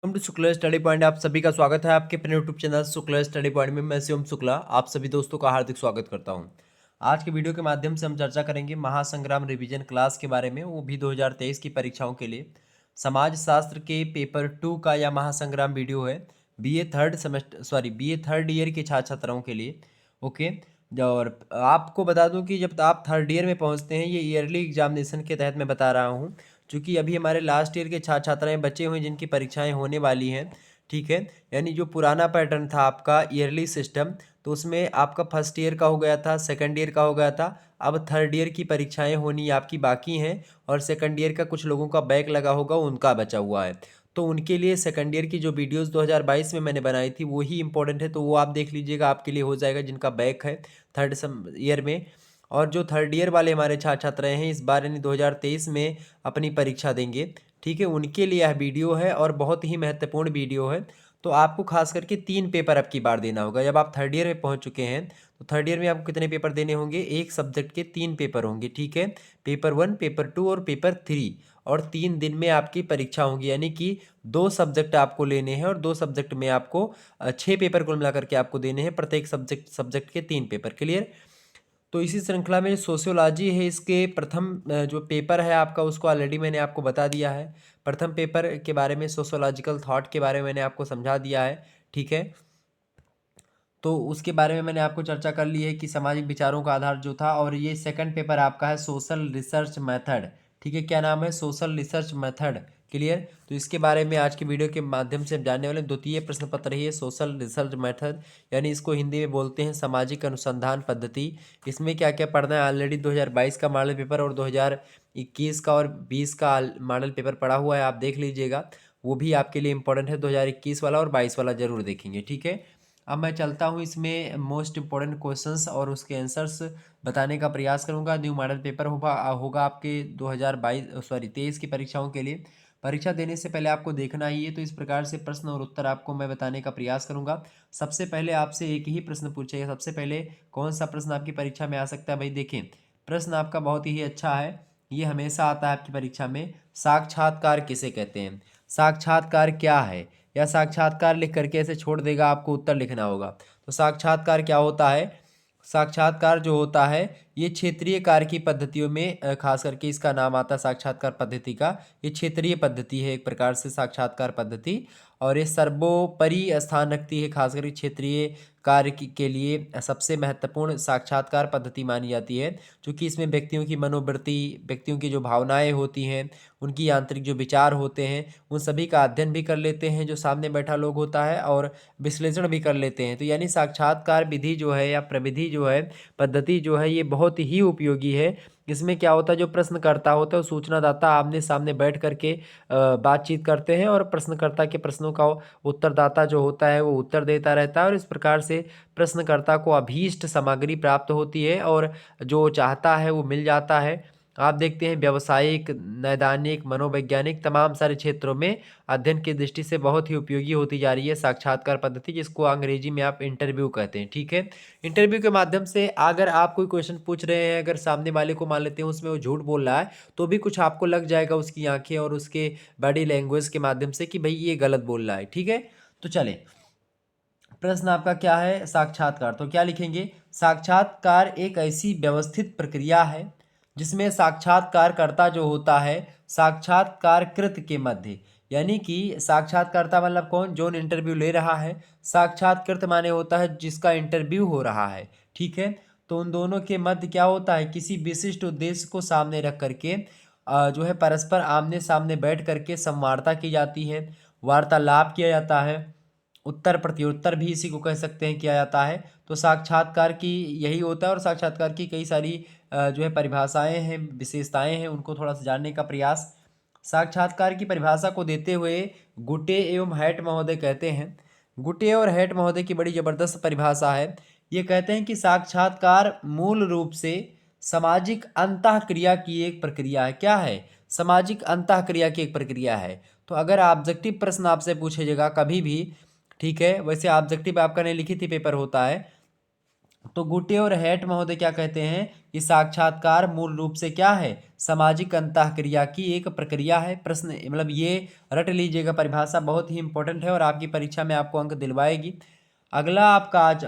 Welcome to Shukla study point. आप सभी का स्वागत है आपके अपने YouTube channel Shukla study point में। मैं शिवम शुक्ला आप सभी दोस्तों का हार्दिक स्वागत करता हूं। आज के वीडियो के माध्यम से हम चर्चा करेंगे महासंग्राम रिवीजन क्लास के बारे में, वो भी 2023 की परीक्षाओं के लिए। समाज शास्त्र के पेपर 2 का यह महासंग्राम वीडियो है। बीए थर्ड ईयर के छात्र छात्राओं के लिए। ओके। और आपको बता दूं कि जब आप थर्ड ईयर में पहुंचते हैं, ये ईयरली एग्जामिनेशन के तहत मैं बता रहा हूं, क्योंकि अभी हमारे लास्ट ईयर के छात्र छात्राएं बचे हुए जिनकी परीक्षाएं होने वाली हैं। ठीक है। यानी जो पुराना पैटर्न था आपका ईयरली सिस्टम, तो उसमें आपका फर्स्ट ईयर का हो गया था, सेकंड ईयर का हो गया था। अब थर्ड ईयर की परीक्षाएं होनी आपकी बाकी हैं, और सेकंड ईयर का कुछ लोगों का बैक लगा होगा, उनका बचा हुआ है। तो उनके लिए सेकंड ईयर की जो वीडियोस 2022 में मैंने बनाई थी वही इंपॉर्टेंट है, तो वो आप देख लीजिएगा, आपके लिए हो जाएगा जिनका बैक है थर्ड ईयर में। और जो थर्ड ईयर वाले हमारे छात्र छात्राएं हैं, इस बार यानी 2023 में अपनी परीक्षा देंगे, ठीक है, उनके लिए यह वीडियो है और बहुत ही महत्वपूर्ण वीडियो है। तो आपको खास करके 3 पेपर अब की बार देना होगा। जब आप थर्ड ईयर में पहुंच चुके हैं, तो थर्ड ईयर में आपको कितने पेपर देने होंगे? एक सब्जेक्ट के 3 पेपर होंगे, ठीक है। पेपर 1, पेपर 2 और पेपर 3। और 3 दिन में आपकी परीक्षा होगी, यानी कि 2 सब्जेक्ट आपको लेने हैं, और 2 सब्जेक्ट में आपको 6 पेपर कुल मिलाकर के आपको देने हैं, प्रत्येक सब्जेक्ट के 3 पेपर। क्लियर? तो इसी श्रृंखला में सोशियोलॉजी है, इसके प्रथम जो पेपर है आपका, उसको ऑलरेडी मैंने आपको बता दिया है। प्रथम पेपर के बारे में, सोशियोलॉजिकल थॉट के बारे में मैंने आपको समझा दिया है, ठीक है। तो उसके बारे में मैंने आपको चर्चा कर ली है कि सामाजिक विचारों का आधार जो था। और ये सेकंड पेपर आपका है सोशल रिसर्च मेथड, ठीक है। क्या नाम है? Social research method. क्लियर? तो इसके बारे में आज की वीडियो के माध्यम से हम जानने वाले। द्वितीय प्रश्न पत्र है ये सोशल रिसर्च मेथड, यानी इसको हिंदी में बोलते हैं सामाजिक अनुसंधान पद्धति। इसमें क्या क्या पढ़ना है? ऑलरेडी 2022 का मॉडल पेपर और 2021 का और 20 का मॉडल पेपर पढ़ा हुआ है, आप देख लीजिएगा, वो भी आपके लिए इंपॉर्टेंट है। 2021 वाला और 22 वाला जरूर देखेंगे, ठीक है। अब मैं चलता हूँ इसमें मोस्ट इम्पोर्टेंट क्वेश्चंस और उसके आंसर्स बताने का प्रयास करूँगा। न्यू मॉडल पेपर होगा होगा आपके 23 की परीक्षाओं के लिए। परीक्षा देने से पहले आपको देखना ही है, तो इस प्रकार से प्रश्न और उत्तर आपको मैं बताने का प्रयास करूँगा। सबसे पहले आपसे एक ही प्रश्न पूछेगा। सबसे पहले कौन सा प्रश्न आपकी परीक्षा में आ सकता है? भाई देखें, प्रश्न आपका बहुत ही अच्छा है, ये हमेशा आता है आपकी परीक्षा में। साक्षात्कार किसे कहते हैं? साक्षात्कार क्या है? या साक्षात्कार लिख करके ऐसे छोड़ देगा, आपको उत्तर लिखना होगा। तो साक्षात्कार क्या होता है? साक्षात्कार जो होता है, ये क्षेत्रीय कार्य की पद्धतियों में खास करके इसका नाम आता है साक्षात्कार पद्धति का। ये क्षेत्रीय पद्धति है एक प्रकार से साक्षात्कार पद्धति, और ये सर्वोपरि स्थान रखती है, खास करके क्षेत्रीय कार्य के लिए सबसे महत्वपूर्ण साक्षात्कार पद्धति मानी जाती है। क्योंकि इसमें व्यक्तियों की मनोवृत्ति, व्यक्तियों की जो भावनाएं होती हैं, उनकी आंतरिक जो विचार होते हैं, उन सभी का अध्ययन भी कर लेते हैं जो सामने बैठा लोग होता है, और विश्लेषण भी कर लेते हैं। तो यानी साक्षात्कार विधि जो है या प्रविधि जो है, पद्धति जो है, ये बहुत ही उपयोगी है। इसमें क्या होता है, जो प्रश्नकर्ता होता है, वो सूचनादाता आमने सामने बैठ करके बातचीत करते हैं, और प्रश्नकर्ता के प्रश्नों का उत्तरदाता जो होता है वो उत्तर देता रहता है, और इस प्रकार से प्रश्नकर्ता को अभीष्ट सामग्री प्राप्त होती है, और जो चाहता है वो मिल जाता है। आप देखते हैं व्यावसायिक, नैदानिक, मनोवैज्ञानिक तमाम सारे क्षेत्रों में अध्ययन की दृष्टि से बहुत ही उपयोगी होती जा रही है साक्षात्कार पद्धति, जिसको अंग्रेजी में आप इंटरव्यू कहते हैं, ठीक है। इंटरव्यू के माध्यम से अगर आप कोई क्वेश्चन पूछ रहे हैं, अगर सामने वाले को मान लेते हैं उसमें वो झूठ बोल रहा है, तो भी कुछ आपको लग जाएगा उसकी आंखें और उसके बॉडी लैंग्वेज के माध्यम से कि भाई ये गलत बोल रहा है, ठीक है। तो चले, प्रश्न आपका क्या है? साक्षात्कार। तो क्या लिखेंगे? साक्षात्कार एक ऐसी व्यवस्थित प्रक्रिया है जिसमें साक्षात्कारकर्ता जो होता है साक्षात्कारकृत के मध्य, यानी कि साक्षात्कारता मतलब कौन? जो इंटरव्यू ले रहा है। साक्षात्कृत माने होता है जिसका इंटरव्यू हो रहा है, ठीक है। तो उन दोनों के मध्य क्या होता है? किसी विशिष्ट उद्देश्य को सामने रख करके जो है परस्पर आमने सामने बैठ करके संवार्ता की जाती है, वार्तालाप किया जाता है, उत्तर प्रत्युत्तर भी इसी को कह सकते हैं किया जाता है। तो साक्षात्कार की यही होता है, और साक्षात्कार की कई सारी जो है परिभाषाएं हैं, विशेषताएं हैं, उनको थोड़ा सा जानने का प्रयास। साक्षात्कार की परिभाषा को देते हुए गुटे एवं हैट महोदय कहते हैं, गुटे और हैट महोदय की बड़ी जबरदस्त परिभाषा है। ये कहते हैं कि साक्षात्कार मूल रूप से सामाजिक अंतःक्रिया की एक प्रक्रिया है। क्या है? सामाजिक अंतःक्रिया की एक प्रक्रिया है। तो अगर ऑब्जेक्टिव प्रश्न आपसे पूछेगा कभी भी, ठीक है, वैसे ऑब्जेक्टिव आपका नहीं लिखित ही पेपर होता है, तो गुटे और हेट महोदय क्या कहते हैं कि साक्षात्कार मूल रूप से क्या है, सामाजिक अंतःक्रिया की एक प्रक्रिया है। प्रश्न मतलब ये रट लीजिएगा, परिभाषा बहुत ही इंपॉर्टेंट है और आपकी परीक्षा में आपको अंक दिलवाएगी। अगला आपका आज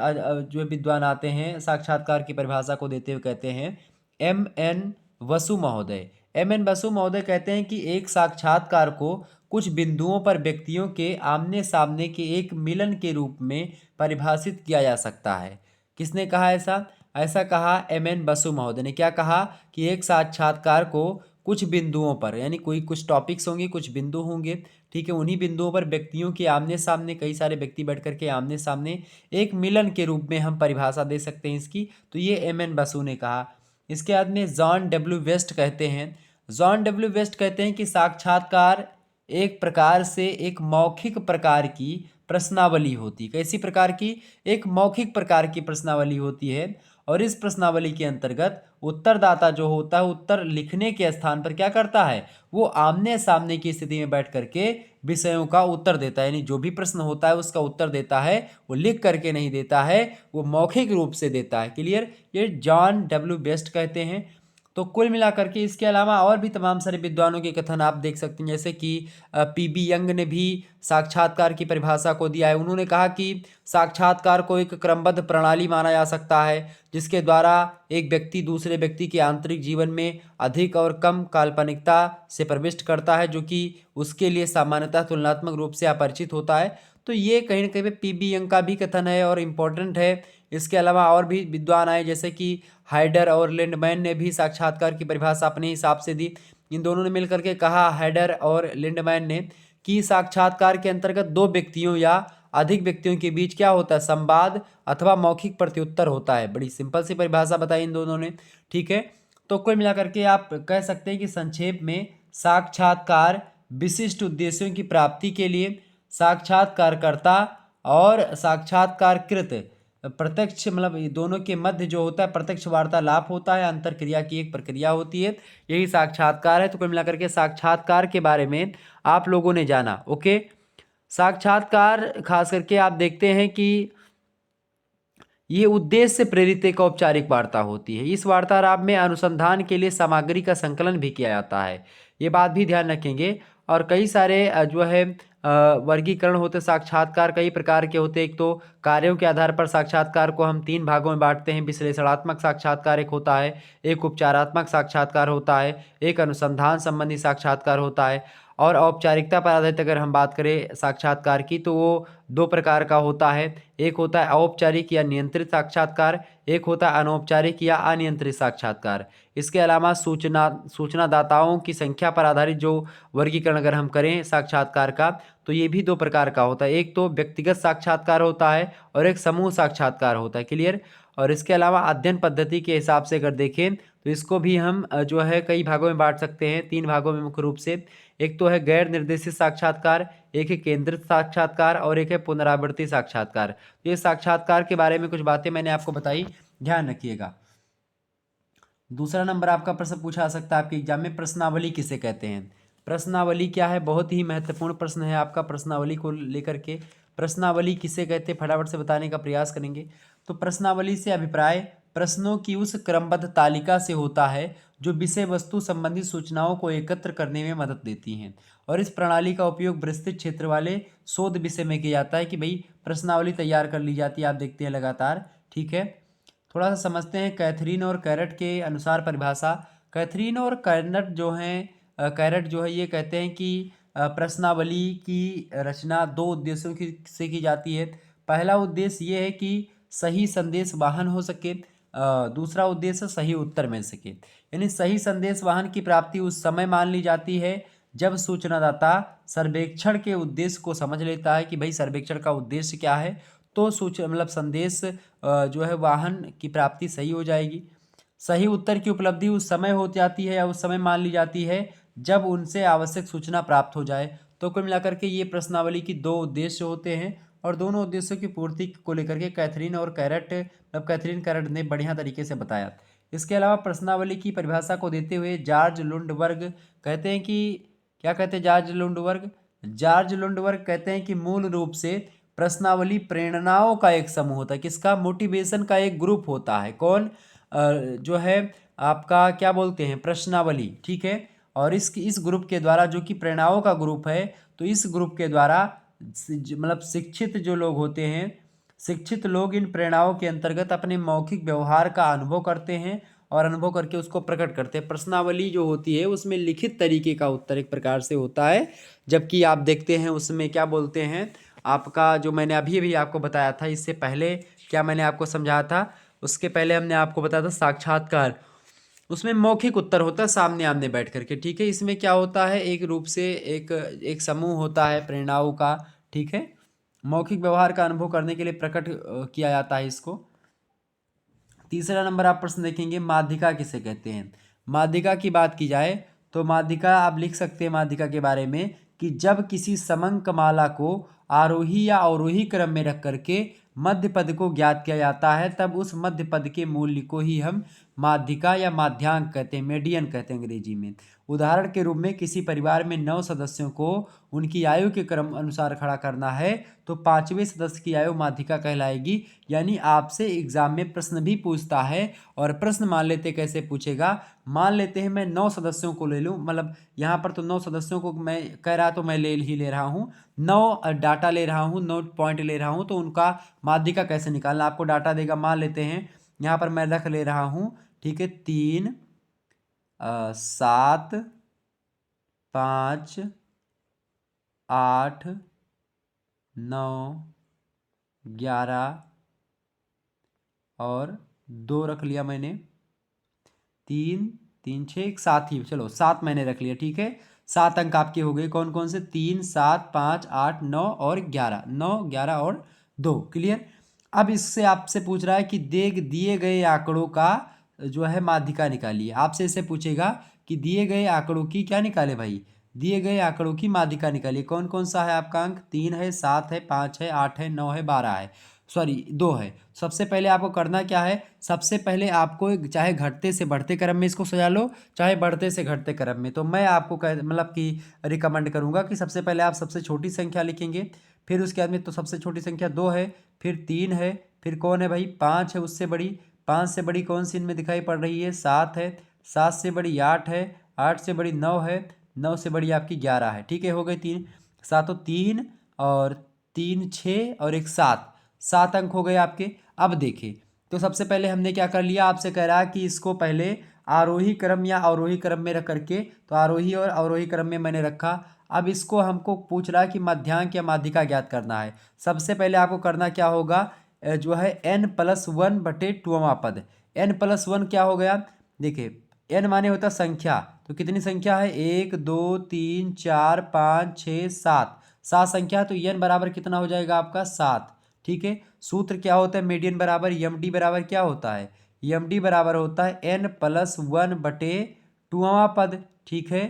जो विद्वान आते हैं साक्षात्कार की परिभाषा को देते हुए कहते हैं M.N. वसु महोदय। M.N. वसु महोदय कहते हैं कि एक साक्षात्कार को कुछ बिंदुओं पर व्यक्तियों के आमने सामने के एक मिलन के रूप में परिभाषित किया जा सकता है। किसने कहा ऐसा? ऐसा कहा M.N. बसु महोदय ने। क्या कहा कि एक साक्षात्कार को कुछ बिंदुओं पर, यानी कोई कुछ टॉपिक्स होंगे, कुछ बिंदु होंगे, ठीक है, उन्हीं बिंदुओं पर व्यक्तियों के आमने सामने, कई सारे व्यक्ति बैठ करके आमने सामने एक मिलन के रूप में हम परिभाषा दे सकते हैं इसकी। तो ये M.N. बसु ने कहा। इसके बाद में जॉन डब्ल्यू वेस्ट कहते हैं। जॉन डब्ल्यू वेस्ट कहते हैं कि साक्षात्कार एक प्रकार से एक मौखिक प्रकार की प्रश्नावली होती है। कैसी प्रकार की? एक मौखिक प्रकार की प्रश्नावली होती है और इस प्रश्नावली के अंतर्गत उत्तरदाता जो होता है उत्तर लिखने के स्थान पर क्या करता है, वो आमने सामने की स्थिति में बैठ करके विषयों का उत्तर देता है, यानी जो भी प्रश्न होता है उसका उत्तर देता है, वो लिख करके नहीं देता है, वो मौखिक रूप से देता है। क्लियर? ये जॉन डब्ल्यू बेस्ट कहते हैं। तो कुल मिलाकर के इसके अलावा और भी तमाम सारे विद्वानों के कथन आप देख सकते हैं, जैसे कि P.B. यंग ने भी साक्षात्कार की परिभाषा को दिया है। उन्होंने कहा कि साक्षात्कार को एक क्रमबद्ध प्रणाली माना जा सकता है जिसके द्वारा एक व्यक्ति दूसरे व्यक्ति के आंतरिक जीवन में अधिक और कम काल्पनिकता से प्रविष्ट करता है, जो कि उसके लिए सामान्यतः तुलनात्मक रूप से अपरिचित होता है। तो ये कहीं ना कहीं पे P.B. यंग का भी कथन है और इम्पोर्टेंट है। इसके अलावा और भी विद्वान आए, जैसे कि हाइडर और लिंडमैन ने भी साक्षात्कार की परिभाषा अपने हिसाब से दी। इन दोनों ने मिलकर के कहा, हाइडर और लिंडमैन ने, कि साक्षात्कार के अंतर्गत दो व्यक्तियों या अधिक व्यक्तियों के बीच क्या होता है, संवाद अथवा मौखिक प्रत्युत्तर होता है। बड़ी सिंपल सी परिभाषा बताई इन दोनों ने। ठीक है, तो कुल मिलाकर के आप कह सकते हैं कि संक्षेप में साक्षात्कार विशिष्ट उद्देश्यों की प्राप्ति के लिए साक्षात्कारकर्ता और साक्षात्कारकृत प्रत्यक्ष मतलब ये दोनों के मध्य जो होता है प्रत्यक्ष वार्तालाप होता है, अंतरक्रिया की एक प्रक्रिया होती है, यही साक्षात्कार है। तो कुल मिलाकर के साक्षात्कार के बारे में आप लोगों ने जाना। ओके, साक्षात्कार खास करके आप देखते हैं कि ये उद्देश्य से प्रेरित एक औपचारिक वार्ता होती है। इस वार्तालाप में अनुसंधान के लिए सामग्री का संकलन भी किया जाता है, ये बात भी ध्यान रखेंगे। और कई सारे जो है वर्गीकरण होते साक्षात्कार कई प्रकार के होते हैं। एक तो कार्यों के आधार पर साक्षात्कार को हम 3 भागों में बांटते हैं। विश्लेषणात्मक साक्षात्कार एक होता है, एक उपचारात्मक साक्षात्कार होता है, एक अनुसंधान संबंधी साक्षात्कार होता है। और औपचारिकता पर आधारित अगर हम बात करें साक्षात्कार की, तो वो 2 प्रकार का होता है। एक होता है औपचारिक या नियंत्रित साक्षात्कार, एक होता है अनौपचारिक या अनियंत्रित साक्षात्कार। इसके अलावा सूचनादाताओं की संख्या पर आधारित जो वर्गीकरण अगर हम करें साक्षात्कार का, तो ये भी 2 प्रकार का होता है। एक तो व्यक्तिगत साक्षात्कार होता है और एक समूह साक्षात्कार होता है। क्लियर? और इसके अलावा अध्ययन पद्धति के हिसाब से अगर देखें तो इसको भी हम जो है कई भागों में बांट सकते हैं, 3 भागों में मुख्य रूप से। एक तो है गैर निर्देशित साक्षात्कार, एक है केंद्रित साक्षात्कार और एक है पुनरावृत्ति साक्षात्कार। तो ये साक्षात्कार के बारे में कुछ बातें मैंने आपको बताई, ध्यान रखिएगा। दूसरा नंबर आपका प्रश्न पूछा जा सकता है आपके एग्जाम में, प्रश्नावली किसे कहते हैं? प्रश्नावली क्या है? बहुत ही महत्वपूर्ण प्रश्न है आपका प्रश्नावली को लेकर के। प्रश्नावली किसे कहते हैं फटाफट से बताने का प्रयास करेंगे। तो प्रश्नावली से अभिप्राय प्रश्नों की उस क्रमबद्ध तालिका से होता है जो विषय वस्तु संबंधी सूचनाओं को एकत्र करने में मदद देती हैं। और इस प्रणाली का उपयोग विस्तृत क्षेत्र वाले शोध विषय में किया जाता है कि भाई प्रश्नावली तैयार कर ली जाती है, आप देखते हैं लगातार। ठीक है, थोड़ा सा समझते हैं कैथरीन और कैरट के अनुसार परिभाषा। कैथरीन और कैरट जो हैं कैरट जो है ये कहते हैं कि प्रश्नावली की रचना 2 उद्देश्यों की से की जाती है। पहला उद्देश्य ये है कि सही संदेश वाहन हो सके, दूसरा उद्देश्य सही उत्तर मिल सके। यानी सही संदेश वाहन की प्राप्ति उस समय मान ली जाती है जब सूचनादाता सर्वेक्षण के उद्देश्य को समझ लेता है कि भाई सर्वेक्षण का उद्देश्य क्या है, तो मतलब संदेश जो है वाहन की प्राप्ति सही हो जाएगी। सही उत्तर की उपलब्धि उस समय हो जाती है या उस समय मान ली जाती है जब उनसे आवश्यक सूचना प्राप्त हो जाए। तो कुल मिलाकर के ये प्रश्नावली की 2 उद्देश्य होते हैं और दोनों उद्देश्यों की पूर्ति को लेकर के कैथरीन और कैरट मतलब कैथरीन कैरट ने बढ़िया तरीके से बताया। इसके अलावा प्रश्नावली की परिभाषा को देते हुए जॉर्ज लुंडबर्ग कहते हैं कि क्या कहते हैं जॉर्ज लुंडबर्ग? जॉर्ज लुंडबर्ग कहते हैं कि मूल रूप से प्रश्नावली प्रेरणाओं का एक समूह होता है। किसका? मोटिवेशन का एक ग्रुप होता है। कौन? जो है आपका क्या बोलते हैं, प्रश्नावली, ठीक है। और इस ग्रुप के द्वारा, जो कि प्रेरणाओं का ग्रुप है, तो इस ग्रुप के द्वारा मतलब शिक्षित जो लोग होते हैं, शिक्षित लोग इन प्रेरणाओं के अंतर्गत अपने मौखिक व्यवहार का अनुभव करते हैं और अनुभव करके उसको प्रकट करते हैं। प्रश्नावली जो होती है उसमें लिखित तरीके का उत्तर एक प्रकार से होता है, जबकि आप देखते हैं उसमें क्या बोलते हैं, आपका जो मैंने अभी अभी आपको बताया था, इससे पहले क्या मैंने आपको समझाया था, उसके पहले हमने आपको बताया था साक्षात्कार, उसमें मौखिक उत्तर होता है सामने आमने बैठ करके, ठीक है। इसमें क्या होता है, एक रूप से एक एक समूह होता है प्रेरणाओं का, ठीक है। मौखिक व्यवहार का अनुभव करने के लिए प्रकट किया जाता है इसको। तीसरा नंबर आप प्रश्न देखेंगे, माध्यिका किसे कहते हैं। माध्यिका की बात की जाए तो माध्यिका आप लिख सकते हैं माध्यिका के बारे में कि जब किसी समंक माला को आरोही या अवरोही क्रम में रख करके मध्य पद को ज्ञात किया जाता है, तब उस मध्य पद के मूल्य को ही हम माध्यिका या माध्यांक कहते हैं, मेडियन कहते हैं अंग्रेजी में। उदाहरण के रूप में किसी परिवार में 9 सदस्यों को उनकी आयु के क्रम अनुसार खड़ा करना है, तो 5वें सदस्य की आयु माध्यिका कहलाएगी। यानी आपसे एग्जाम में प्रश्न भी पूछता है, और प्रश्न मान लेते कैसे पूछेगा, मान लेते हैं मैं 9 सदस्यों को ले लूँ, मतलब यहाँ पर तो 9 सदस्यों को मैं कह रहा, तो मैं ले रहा हूँ 9 डाटा ले रहा हूँ, 9 पॉइंट ले रहा हूँ, तो उनका माध्यिका कैसे निकालना, आपको डाटा देगा। मान लेते हैं यहाँ पर मैं रख ले रहा हूँ, ठीक है, 3 7 5 8 9 11 और 2 रख लिया मैंने, 3 3 6 एक 7 ही, चलो 7 मैंने रख लिया, ठीक है। 7 अंक आपके हो गए, कौन कौन से, 3 7 5 8 9 और 11, 9 11 और 2, क्लियर। अब इससे आपसे पूछ रहा है कि दिए गए आंकड़ों का जो है माध्यिका निकालिए। आपसे इसे पूछेगा कि दिए गए आंकड़ों की क्या निकाले भाई, दिए गए आंकड़ों की माध्यिका निकालिए। कौन कौन सा है आपका अंक, 3 है, 7 है, 5 है, 8 है, 9 है, 12 है, सॉरी 2 है। सबसे पहले आपको करना क्या है, सबसे पहले आपको चाहे घटते से बढ़ते क्रम में इसको सजा लो, चाहे बढ़ते से घटते क्रम में, तो मैं आपको मतलब कि रिकमेंड करूंगा कि सबसे पहले आप सबसे छोटी संख्या लिखेंगे, फिर उसके बाद में तो सबसे छोटी संख्या 2 है, फिर 3 है, फिर कौन है भाई, 5 है उससे बड़ी, 5 से बड़ी कौन सी इनमें दिखाई पड़ रही है, 7 है, 7 से बड़ी 8 है, 8 से बड़ी 9 है, 9 से बड़ी आपकी 11 है, ठीक है। हो गए 3 सातों, 3 और 3 6 और एक 7, 7 अंक हो गए आपके। अब देखिए, तो सबसे पहले हमने क्या कर लिया, आपसे कह रहा है कि इसको पहले आरोही क्रम या अवरोही क्रम में रख करके, तो आरोही और अवरोही क्रम में मैंने रखा। अब इसको हमको पूछ रहा है कि मध्यांक या माध्यिका ज्ञात करना है। सबसे पहले आपको करना क्या होगा, जो है n+1/2वां पद, n+1 क्या हो गया, देखिए n माने होता है संख्या, तो कितनी संख्या है, 1 2 3 4 5 6 7, 7 संख्या, तो n बराबर कितना हो जाएगा आपका 7, ठीक है। सूत्र क्या होता है, मीडियन बराबर md बराबर क्या होता है, md बराबर होता है n+1/2वां पद, ठीक है।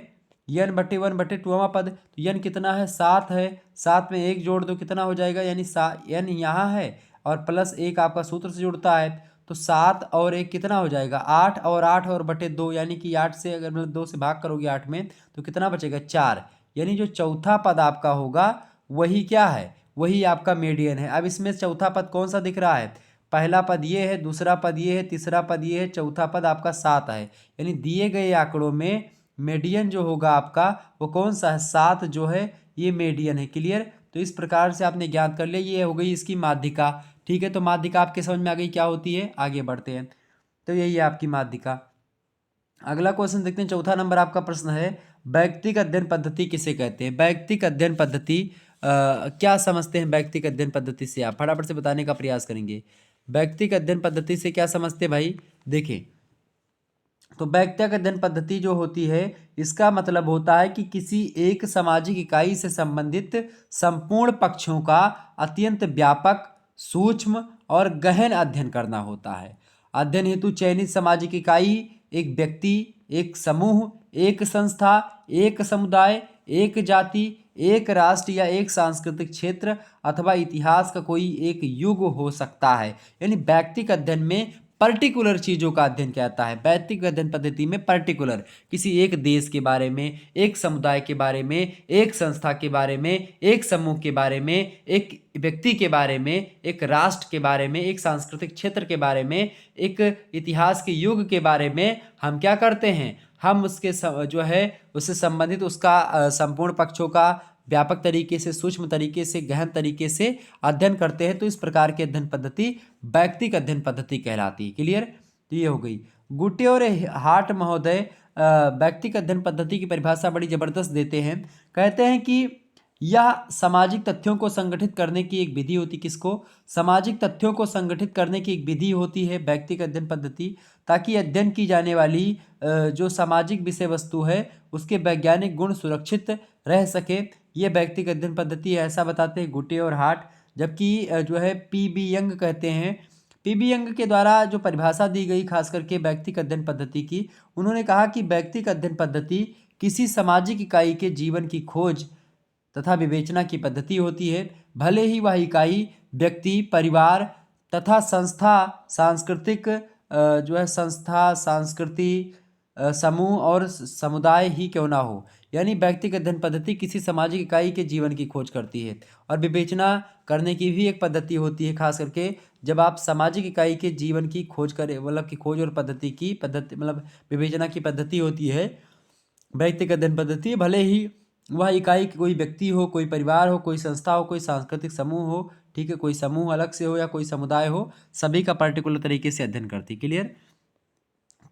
n/1/2वां पद, तो n कितना है, 7 है, 7 में 1 जोड़ दो कितना हो जाएगा, यानी n यहाँ है और +1 आपका सूत्र से जुड़ता है, तो 7 और 1 कितना हो जाएगा, 8, और 8 और बटे 2, यानी कि 8 से अगर मतलब 2 से भाग करोगे 8 में, तो कितना बचेगा, 4। यानी जो चौथा पद आपका होगा वही क्या है, वही आपका मीडियन है। अब इसमें चौथा पद कौन सा दिख रहा है, पहला पद ये है, दूसरा पद ये है, तीसरा पद ये है, चौथा पद आपका 7 है। यानी दिए गए आंकड़ों में मीडियन जो होगा आपका वो कौन सा है, 7 जो है ये मीडियन है, क्लियर। तो इस प्रकार से आपने ज्ञात कर लिया, ये हो गई इसकी माध्यिका, ठीक है। तो माध्यिका आपके समझ में आ गई क्या होती है, आगे बढ़ते हैं। तो यही है आपकी माध्यिका। अगला क्वेश्चन देखते हैं, चौथा नंबर आपका प्रश्न है, वैयक्तिक अध्ययन पद्धति किसे कहते हैं। वैयक्तिक अध्ययन पद्धति क्या समझते हैं, वैयक्तिक अध्ययन पद्धति से आप फटाफट से बताने का प्रयास करेंगे। वैयक्तिक अध्ययन पद्धति से क्या समझते हैं भाई, देखिए, तो वैयक्तिक अध्ययन पद्धति जो होती है इसका मतलब होता है कि किसी एक सामाजिक इकाई से संबंधित संपूर्ण पक्षों का अत्यंत व्यापक, सूक्ष्म और गहन अध्ययन करना होता है। अध्ययन हेतु चयनित सामाजिक इकाई एक व्यक्ति, एक समूह, एक संस्था, एक समुदाय, एक जाति, एक राष्ट्र या एक सांस्कृतिक क्षेत्र अथवा इतिहास का कोई एक युग हो सकता है। यानी वैयक्तिक अध्ययन में पर्टिकुलर चीज़ों का अध्ययन किया जाता है। व्यक्तिगत अध्ययन पद्धति में पर्टिकुलर किसी एक देश के बारे में, एक समुदाय के बारे में, एक संस्था के बारे में, एक समूह के बारे में, एक व्यक्ति के बारे में, एक राष्ट्र के बारे में, एक सांस्कृतिक क्षेत्र के बारे में, एक इतिहास के युग के बारे में हम क्या करते हैं, हम उसके जो है उससे संबंधित उसका संपूर्ण पक्षों का व्यापक तरीके से, सूक्ष्म तरीके से, गहन तरीके से अध्ययन करते हैं। तो इस प्रकार की अध्ययन पद्धति व्यक्तिगत अध्ययन पद्धति कहलाती है। क्लियर? तो ये हो गई। गुटे और हार्ट महोदय व्यक्तिगत अध्ययन पद्धति की परिभाषा बड़ी जबरदस्त देते हैं। कहते हैं कि यह सामाजिक तथ्यों को संगठित करने की एक विधि होती। किसको? सामाजिक तथ्यों को संगठित करने की एक विधि होती है व्यक्तिगत अध्ययन पद्धति, ताकि अध्ययन की जाने वाली जो सामाजिक विषय वस्तु है उसके वैज्ञानिक गुण सुरक्षित रह सके। ये व्यक्तिगत अध्ययन पद्धति है, ऐसा बताते हैं गुटे और हार्ट। जबकि जो है पी.बी. यंग कहते हैं, पी.बी. यंग के द्वारा जो परिभाषा दी गई खास करके व्यक्तिगत अध्ययन पद्धति की, उन्होंने कहा कि व्यक्तिगत अध्ययन पद्धति किसी सामाजिक इकाई के जीवन की खोज तथा विवेचना की पद्धति होती है, भले ही वह इकाई व्यक्ति, परिवार तथा संस्था, सांस्कृतिक जो है संस्था, सांस्कृतिक समूह और समुदाय ही क्यों ना हो। यानी व्यक्तिगत अध्ययन पद्धति किसी सामाजिक इकाई के जीवन की खोज करती है और विवेचना करने की भी एक पद्धति होती है। खास करके जब आप सामाजिक इकाई के जीवन की खोज करें, मतलब की खोज और पद्धति मतलब विवेचना की पद्धति होती है व्यक्तिगत अध्ययन पद्धति, भले ही वह इकाई कोई व्यक्ति हो, कोई परिवार हो, कोई संस्था हो, कोई सांस्कृतिक समूह हो, ठीक है, कोई समूह अलग से हो या कोई समुदाय हो, सभी का पर्टिकुलर तरीके से अध्ययन करती। क्लियर?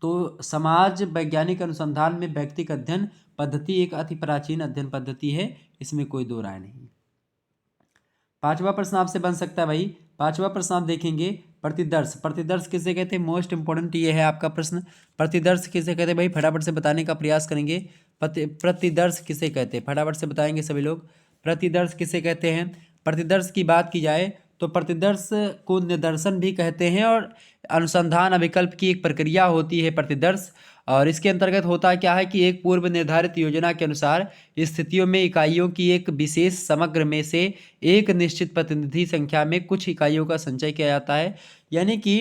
तो समाज वैज्ञानिक अनुसंधान में व्यक्तिगत अध्ययन पद्धति एक अति प्राचीन अध्ययन पद्धति है, इसमें कोई दो राय नहीं। पांचवा प्रश्न आपसे बन सकता है भाई। पांचवा प्रश्न आप देखेंगे, प्रतिदर्श। प्रतिदर्श किसे कहते हैं? मोस्ट इंपोर्टेंट ये है आपका प्रश्न। प्रतिदर्श किसे कहते हैं भाई? फटाफट से बताने का प्रयास करेंगे। प्रतिदर्श किसे कहते हैं? फटाफट से बताएंगे सभी लोग। प्रतिदर्श किसे कहते हैं? प्रतिदर्श की बात की जाए तो प्रतिदर्श को निदर्शन भी कहते हैं और अनुसंधान अभिकल्प की एक प्रक्रिया होती है प्रतिदर्श। और इसके अंतर्गत होता क्या है कि एक पूर्व निर्धारित योजना के अनुसार स्थितियों में इकाइयों की एक विशेष समग्र में से एक निश्चित प्रतिनिधि संख्या में कुछ इकाइयों का संचय किया जाता है। यानी कि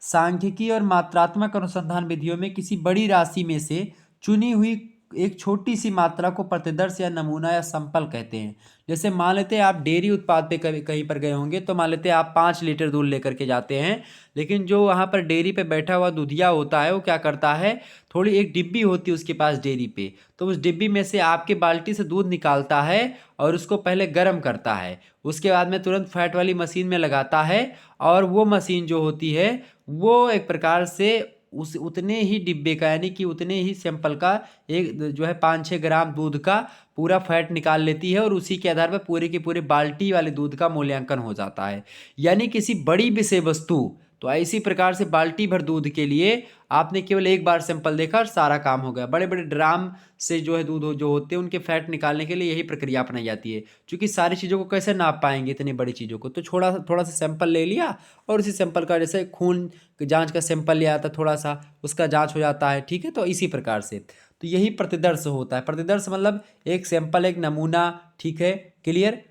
सांख्यिकी और मात्रात्मक अनुसंधान विधियों में किसी बड़ी राशि में से चुनी हुई एक छोटी सी मात्रा को प्रतिदर्श या नमूना या सैंपल कहते हैं। जैसे मान लेते हैं आप डेयरी उत्पाद पे कहीं पर गए होंगे, तो मान लेते हैं आप 5 लीटर दूध लेकर के जाते हैं, लेकिन जो वहाँ पर डेयरी पे बैठा हुआ दूधिया होता है वो क्या करता है, थोड़ी एक डिब्बी होती है उसके पास डेयरी पे, तो उस डिब्बी में से आपके बाल्टी से दूध निकालता है और उसको पहले गर्म करता है, उसके बाद में तुरंत फैट वाली मशीन में लगाता है और वो मशीन जो होती है वो एक प्रकार से उस उतने ही डिब्बे का यानी कि उतने ही सैंपल का एक जो है 5-6 ग्राम दूध का पूरा फैट निकाल लेती है और उसी के आधार पर पूरे के पूरे बाल्टी वाले दूध का मूल्यांकन हो जाता है। यानी किसी बड़ी विषय वस्तु, तो इसी प्रकार से बाल्टी भर दूध के लिए आपने केवल एक बार सैंपल देखा और सारा काम हो गया। बड़े बड़े ड्राम से जो है दूध जो होते हैं उनके फैट निकालने के लिए यही प्रक्रिया अपनाई जाती है। क्योंकि सारी चीज़ों को कैसे नाप पाएंगे इतनी बड़ी चीज़ों को, तो थोड़ा सा सैंपल ले लिया और उसी सैंपल का जैसे खून जांच का सैंपल लिया था, थोड़ा सा उसका जांच हो जाता है, ठीक है। तो इसी प्रकार से तो यही प्रतिदर्श होता है। प्रतिदर्श मतलब एक सैंपल, एक नमूना, ठीक है। क्लियर?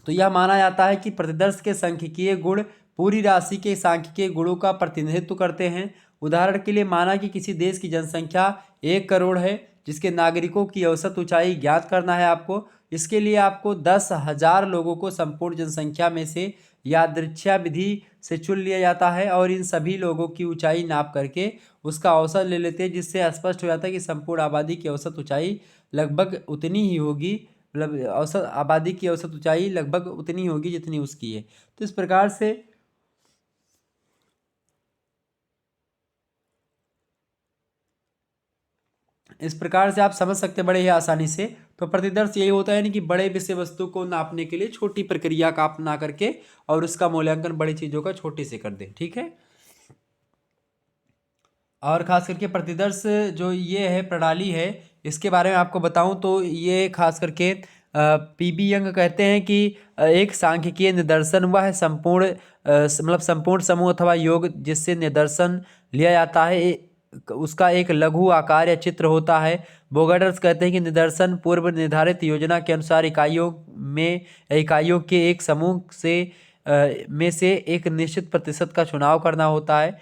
तो यह माना जाता है कि प्रतिदर्श के सांख्यिकीय गुण पूरी राशि के सांख्यिकीय गुणों का प्रतिनिधित्व करते हैं। उदाहरण के लिए माना कि किसी देश की जनसंख्या 1 करोड़ है, जिसके नागरिकों की औसत ऊंचाई ज्ञात करना है आपको। इसके लिए आपको 10,000 लोगों को संपूर्ण जनसंख्या में से यादृच्छिक विधि से चुन लिया जाता है और इन सभी लोगों की ऊंचाई नाप करके उसका औसत ले लेते हैं, जिससे स्पष्ट हो जाता है कि संपूर्ण आबादी की औसत ऊंचाई लगभग उतनी ही होगी, मतलब औसत आबादी की औसत ऊंचाई लगभग उतनी होगी जितनी उसकी है। तो इस प्रकार से आप समझ सकते हैं बड़े ही आसानी से। तो प्रतिदर्श यही होता है यानी कि बड़े विषय वस्तु को नापने के लिए छोटी प्रक्रिया का अपना करके और उसका मूल्यांकन बड़ी चीज़ों का छोटी से कर दे, ठीक है। और खास करके प्रतिदर्श जो ये है प्रणाली है, इसके बारे में आपको बताऊं तो ये खास करके पी.बी. यंग कहते हैं कि एक सांख्यिकीय निदर्शन वह है संपूर्ण मतलब संपूर्ण समूह अथवा योग जिससे निदर्शन लिया जाता है, उसका एक लघु आकार या चित्र होता है। बोगार्ड्स कहते हैं कि निदर्शन पूर्व निर्धारित योजना के अनुसार इकाइयों के एक समूह से में से एक निश्चित प्रतिशत का चुनाव करना होता है।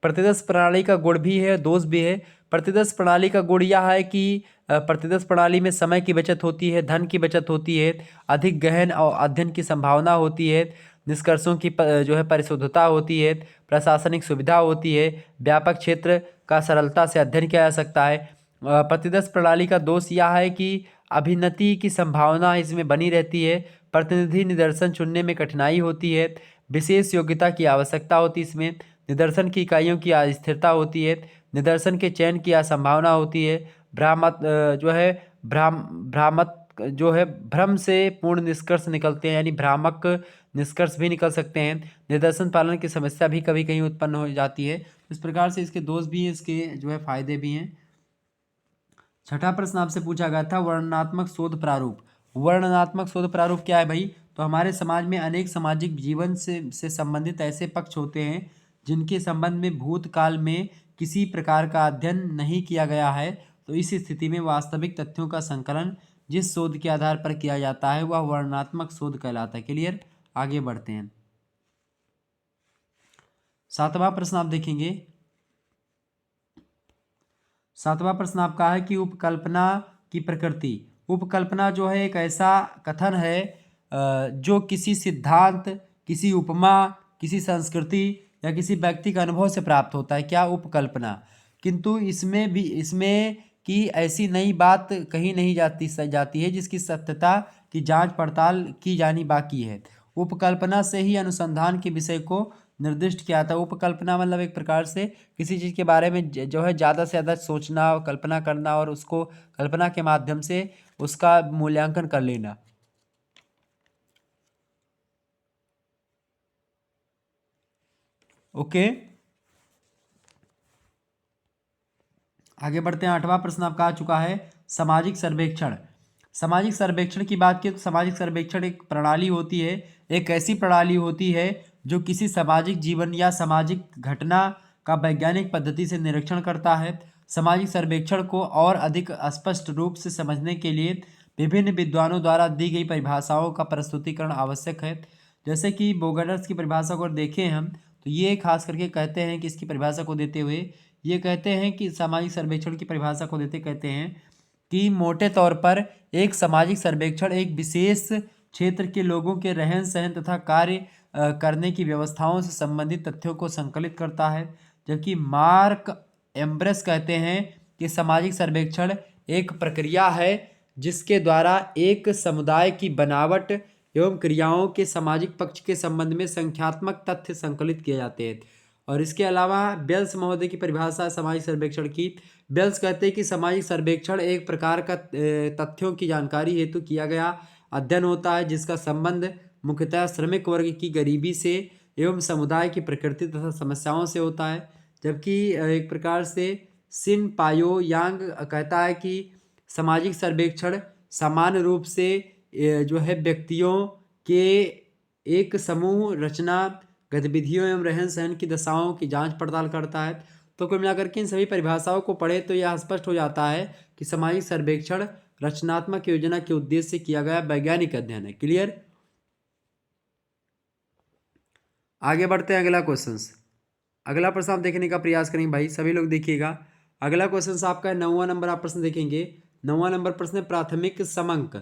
प्रतिदर्श प्रणाली का गुण भी है, दोष भी है। प्रतिदर्श प्रणाली का गुण यह है कि प्रतिदर्श प्रणाली में समय की बचत होती है, धन की बचत होती है, अधिक गहन और अध्ययन की संभावना होती है, निष्कर्षों की जो है परिशुद्धता होती है, प्रशासनिक सुविधा होती है, व्यापक क्षेत्र का सरलता से अध्ययन किया जा सकता है। प्रतिदर्श प्रणाली का दोष यह है कि अभिन्नति की संभावना इसमें बनी रहती है, प्रतिनिधि निदर्शन चुनने में कठिनाई होती है, विशेष योग्यता की आवश्यकता होती है इसमें, निदर्शन की इकाइयों की अस्थिरता होती है, निदर्शन के चयन की असंभावना होती है, भ्रामक जो है भ्रामक जो है भ्रम से पूर्ण निष्कर्ष निकलते हैं, यानी भ्रामक निष्कर्ष भी निकल सकते हैं। निदर्शन पालन की समस्या भी कभी कहीं उत्पन्न हो जाती है। इस प्रकार से इसके दोष भी हैं, इसके जो है फायदे भी हैं। छठा प्रश्न आपसे पूछा गया था वर्णनात्मक शोध प्रारूप। वर्णनात्मक शोध प्रारूप क्या है भाई? तो हमारे समाज में अनेक सामाजिक जीवन से संबंधित ऐसे पक्ष होते हैं जिनके संबंध में भूतकाल में किसी प्रकार का अध्ययन नहीं किया गया है। तो इस स्थिति में वास्तविक तथ्यों का संकलन जिस शोध के आधार पर किया जाता है वह वर्णनात्मक शोध कहलाता है। क्लियर? आगे बढ़ते हैं। सातवां प्रश्न आप देखेंगे। सातवां प्रश्न आपका है कि उपकल्पना की प्रकृति। उपकल्पना जो है एक ऐसा कथन है जो किसी सिद्धांत, किसी उपमा, किसी संस्कृति या किसी व्यक्ति के अनुभव से प्राप्त होता है। क्या? उपकल्पना। किंतु इसमें कि ऐसी नई बात कही नहीं जाती है जिसकी सत्यता की जांच पड़ताल की जानी बाकी है। उपकल्पना से ही अनुसंधान के विषय को निर्दिष्ट किया था। उपकल्पना मतलब एक प्रकार से किसी चीज़ के बारे में जो है ज़्यादा से ज़्यादा सोचना और कल्पना करना और उसको कल्पना के माध्यम से उसका मूल्यांकन कर लेना। ओके, आगे बढ़ते हैं। आठवां प्रश्न आपका आ चुका है सामाजिक सर्वेक्षण। सामाजिक सर्वेक्षण की बात की तो सामाजिक सर्वेक्षण एक प्रणाली होती है, एक ऐसी प्रणाली होती है जो किसी सामाजिक जीवन या सामाजिक घटना का वैज्ञानिक पद्धति से निरीक्षण करता है। सामाजिक सर्वेक्षण को और अधिक स्पष्ट रूप से समझने के लिए विभिन्न विद्वानों द्वारा दी गई परिभाषाओं का प्रस्तुतिकरण आवश्यक है। जैसे कि बोगनर्स की परिभाषा को देखें हम, तो ये खास करके कहते हैं कि इसकी परिभाषा को देते हुए ये कहते हैं कि सामाजिक सर्वेक्षण की परिभाषा को देते कहते हैं कि मोटे तौर पर एक सामाजिक सर्वेक्षण एक विशेष क्षेत्र के लोगों के रहन सहन तथा कार्य करने की व्यवस्थाओं से संबंधित तथ्यों को संकलित करता है। जबकि मार्क एम्ब्रेस कहते हैं कि सामाजिक सर्वेक्षण एक प्रक्रिया है जिसके द्वारा एक समुदाय की बनावट एवं क्रियाओं के सामाजिक पक्ष के संबंध में संख्यात्मक तथ्य संकलित किए जाते हैं। और इसके अलावा बेल्स महोदय की परिभाषा सामाजिक सर्वेक्षण की। बेल्स कहते हैं कि सामाजिक सर्वेक्षण एक प्रकार का तथ्यों की जानकारी हेतु किया गया अध्ययन होता है जिसका संबंध मुख्यतः श्रमिक वर्ग की गरीबी से एवं समुदाय की प्रकृति तथा समस्याओं से होता है। जबकि एक प्रकार से सिन पायो यांग कहता है कि सामाजिक सर्वेक्षण सामान्य रूप से जो है व्यक्तियों के एक समूह रचना गतिविधियों एवं रहन सहन की दशाओं की जांच पड़ताल करता है। तो कुल मिलाकर के इन सभी परिभाषाओं को पढ़े तो यह स्पष्ट हो जाता है कि सामाजिक सर्वेक्षण रचनात्मक योजना के उद्देश्य से किया गया वैज्ञानिक अध्ययन है। क्लियर? आगे बढ़ते हैं अगला क्वेश्चन। अगला प्रश्न आप देखने का प्रयास करेंगे भाई, सभी लोग देखिएगा। अगला क्वेश्चन आपका 9वां नंबर आप प्रश्न देखेंगे। 9वां नंबर प्रश्न है प्राथमिक समंक।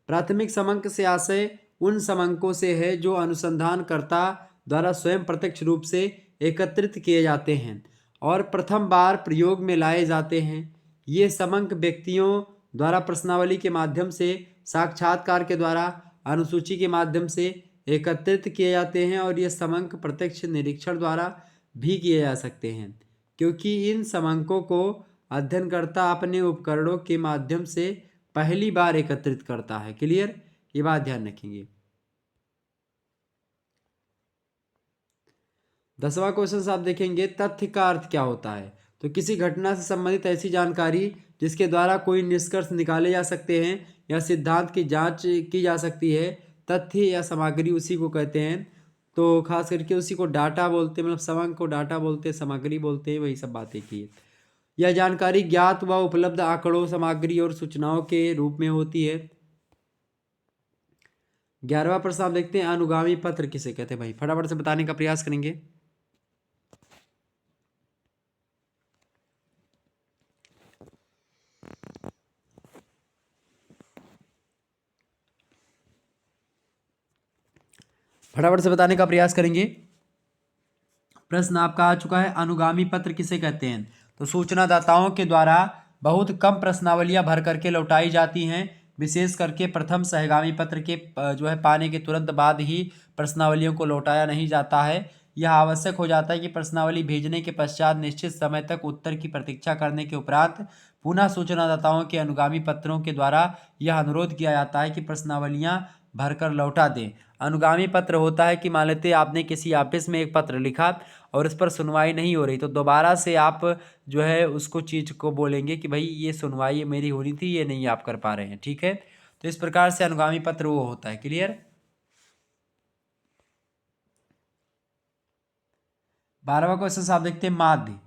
प्राथमिक समंक से आशय उन समंकों से है जो अनुसंधानकर्ता द्वारा स्वयं प्रत्यक्ष रूप से एकत्रित किए जाते हैं और प्रथम बार प्रयोग में लाए जाते हैं। ये समंक व्यक्तियों द्वारा प्रश्नावली के माध्यम से, साक्षात्कार के द्वारा, अनुसूची के माध्यम से एकत्रित किए जाते हैं और ये समंक प्रत्यक्ष निरीक्षण द्वारा भी किए जा सकते हैं क्योंकि इन समंकों को अध्ययनकर्ता अपने उपकरणों के माध्यम से पहली बार एकत्रित करता है। क्लियर? ये बात ध्यान रखेंगे। 10वां क्वेश्चन आप देखेंगे तथ्य का अर्थ क्या होता है। तो किसी घटना से संबंधित ऐसी जानकारी जिसके द्वारा कोई निष्कर्ष निकाले जा सकते हैं या सिद्धांत की जांच की जा सकती है, तथ्य या सामग्री उसी को कहते हैं। तो खास करके उसी को डाटा बोलते हैं, मतलब समंक को डाटा बोलते हैं, सामग्री बोलते हैं, वही सब बातें की है। यह जानकारी ज्ञात व उपलब्ध आंकड़ों, सामग्री और सूचनाओं के रूप में होती है। 11वां प्रश्न आप देखते हैं अनुगामी पत्र किसे कहते हैं भाई, फटाफट से बताने का प्रयास करेंगे। फटाफट से बताने का प्रयास करेंगे। प्रश्न आपका आ चुका है, अनुगामी पत्र किसे कहते हैं? तो सूचनादाताओं के द्वारा बहुत कम प्रश्नावलियां भर करके लौटाई जाती हैं, विशेष करके प्रथम सहगामी पत्र के जो है पाने के तुरंत बाद ही प्रश्नावलियों को लौटाया नहीं जाता है। यह आवश्यक हो जाता है कि प्रश्नावली भेजने के पश्चात निश्चित समय तक उत्तर की प्रतीक्षा करने के उपरांत पुनः सूचनादाताओं के अनुगामी पत्रों के द्वारा यह अनुरोध किया जाता है कि प्रश्नावलियां भरकर लौटा दें। अनुगामी पत्र होता है कि मान लेते हैं आपने किसी ऑफिस में एक पत्र लिखा और इस पर सुनवाई नहीं हो रही, तो दोबारा से आप जो है उसको चीज़ को बोलेंगे कि भाई ये सुनवाई मेरी होनी थी, ये नहीं आप कर पा रहे हैं, ठीक है। तो इस प्रकार से अनुगामी पत्र वो होता है। क्लियर? 12वां क्वेश्चन आप देखते हैं, माध्य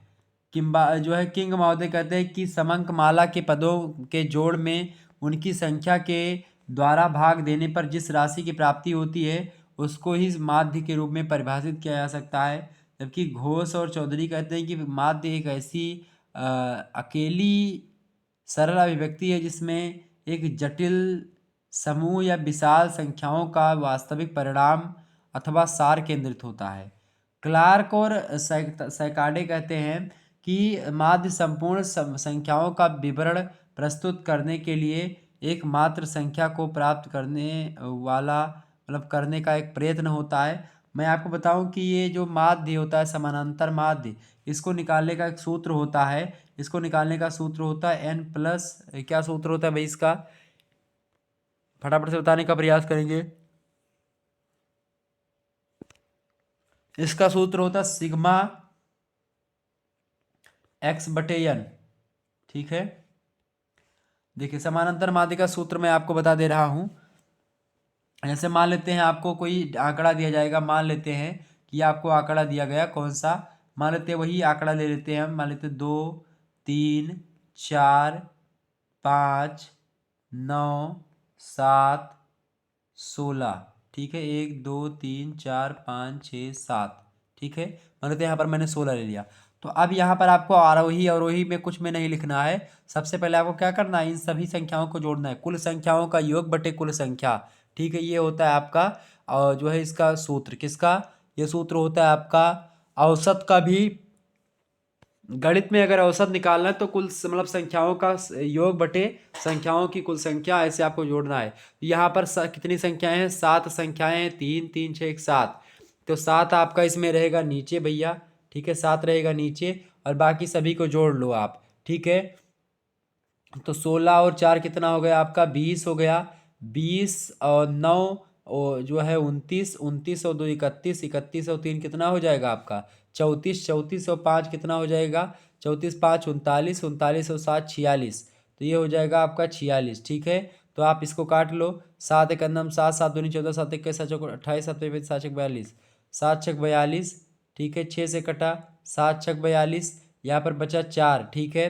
किंबा जो है किंग महोदय कहते हैं कि समंक माला के पदों के जोड़ में उनकी संख्या के द्वारा भाग देने पर जिस राशि की प्राप्ति होती है उसको ही माध्य के रूप में परिभाषित किया जा सकता है। जबकि घोष और चौधरी कहते हैं कि माध्य एक ऐसी अकेली सरल अभिव्यक्ति है जिसमें एक जटिल समूह या विशाल संख्याओं का वास्तविक परिणाम अथवा सार केंद्रित होता है। क्लार्क और सैकाडे कहते हैं कि माध्य संपूर्ण संख्याओं का विवरण प्रस्तुत करने के लिए एकमात्र संख्या को प्राप्त करने वाला मतलब करने का एक प्रयत्न होता है। मैं आपको बताऊं कि ये जो माध्य होता है, समानांतर माध्य, इसको निकालने का एक सूत्र होता है। इसको निकालने का सूत्र होता है n प्लस, क्या सूत्र होता है भाई इसका? फटाफट से बताने का प्रयास करेंगे। इसका सूत्र होता है सिग्मा x/n, ठीक है। देखिए समानांतर माध्य का सूत्र मैं आपको बता दे रहा हूं। जैसे मान लेते हैं आपको कोई आंकड़ा दिया जाएगा, मान लेते हैं कि आपको आंकड़ा दिया गया कौन सा, मान लेते हैं वही आंकड़ा ले लेते हैं हम, मान लेते हैं 2 3 4 5 9 7 16, ठीक है। 1 2 3 4 5 6 7, ठीक है। मान लेते हैं यहाँ पर मैंने 16 ले लिया। तो अब यहाँ पर आपको आरोही अवरोही में कुछ में नहीं लिखना है। सबसे पहले आपको क्या करना है, इन सभी संख्याओं को जोड़ना है, कुल संख्याओं का योग बटे कुल संख्या, ठीक है। ये होता है आपका और जो है इसका सूत्र, किसका? ये सूत्र होता है आपका औसत का भी। गणित में अगर औसत निकालना है तो कुल मतलब संख्याओं का योग बटे संख्याओं की कुल संख्या, ऐसे आपको जोड़ना है। यहाँ पर कितनी संख्याएं हैं? 7 संख्याएं हैं, 3 3 6 7। तो 7 आपका इसमें रहेगा नीचे भैया, ठीक है, 7 रहेगा नीचे और बाकी सभी को जोड़ लो आप, ठीक है। तो 16 और 4 कितना हो गया आपका? 20 हो गया। 20 और 9 और जो है 29, 29 और 2 31, 31 और 3 कितना हो जाएगा आपका? 34, 34 और 5 कितना हो जाएगा? 34 5 39, 39 और 7 46। तो ये हो जाएगा आपका 46, ठीक है। तो आप इसको काट लो, 7 एक अंदम 7, 7 दूनी 14, 7 इक्कीस 7 चौक 28, 7 पचपन 7 छक 42, 7 छक 42, ठीक है। 6 से कटा 7 छक 42, यहाँ पर बचा 4, ठीक है।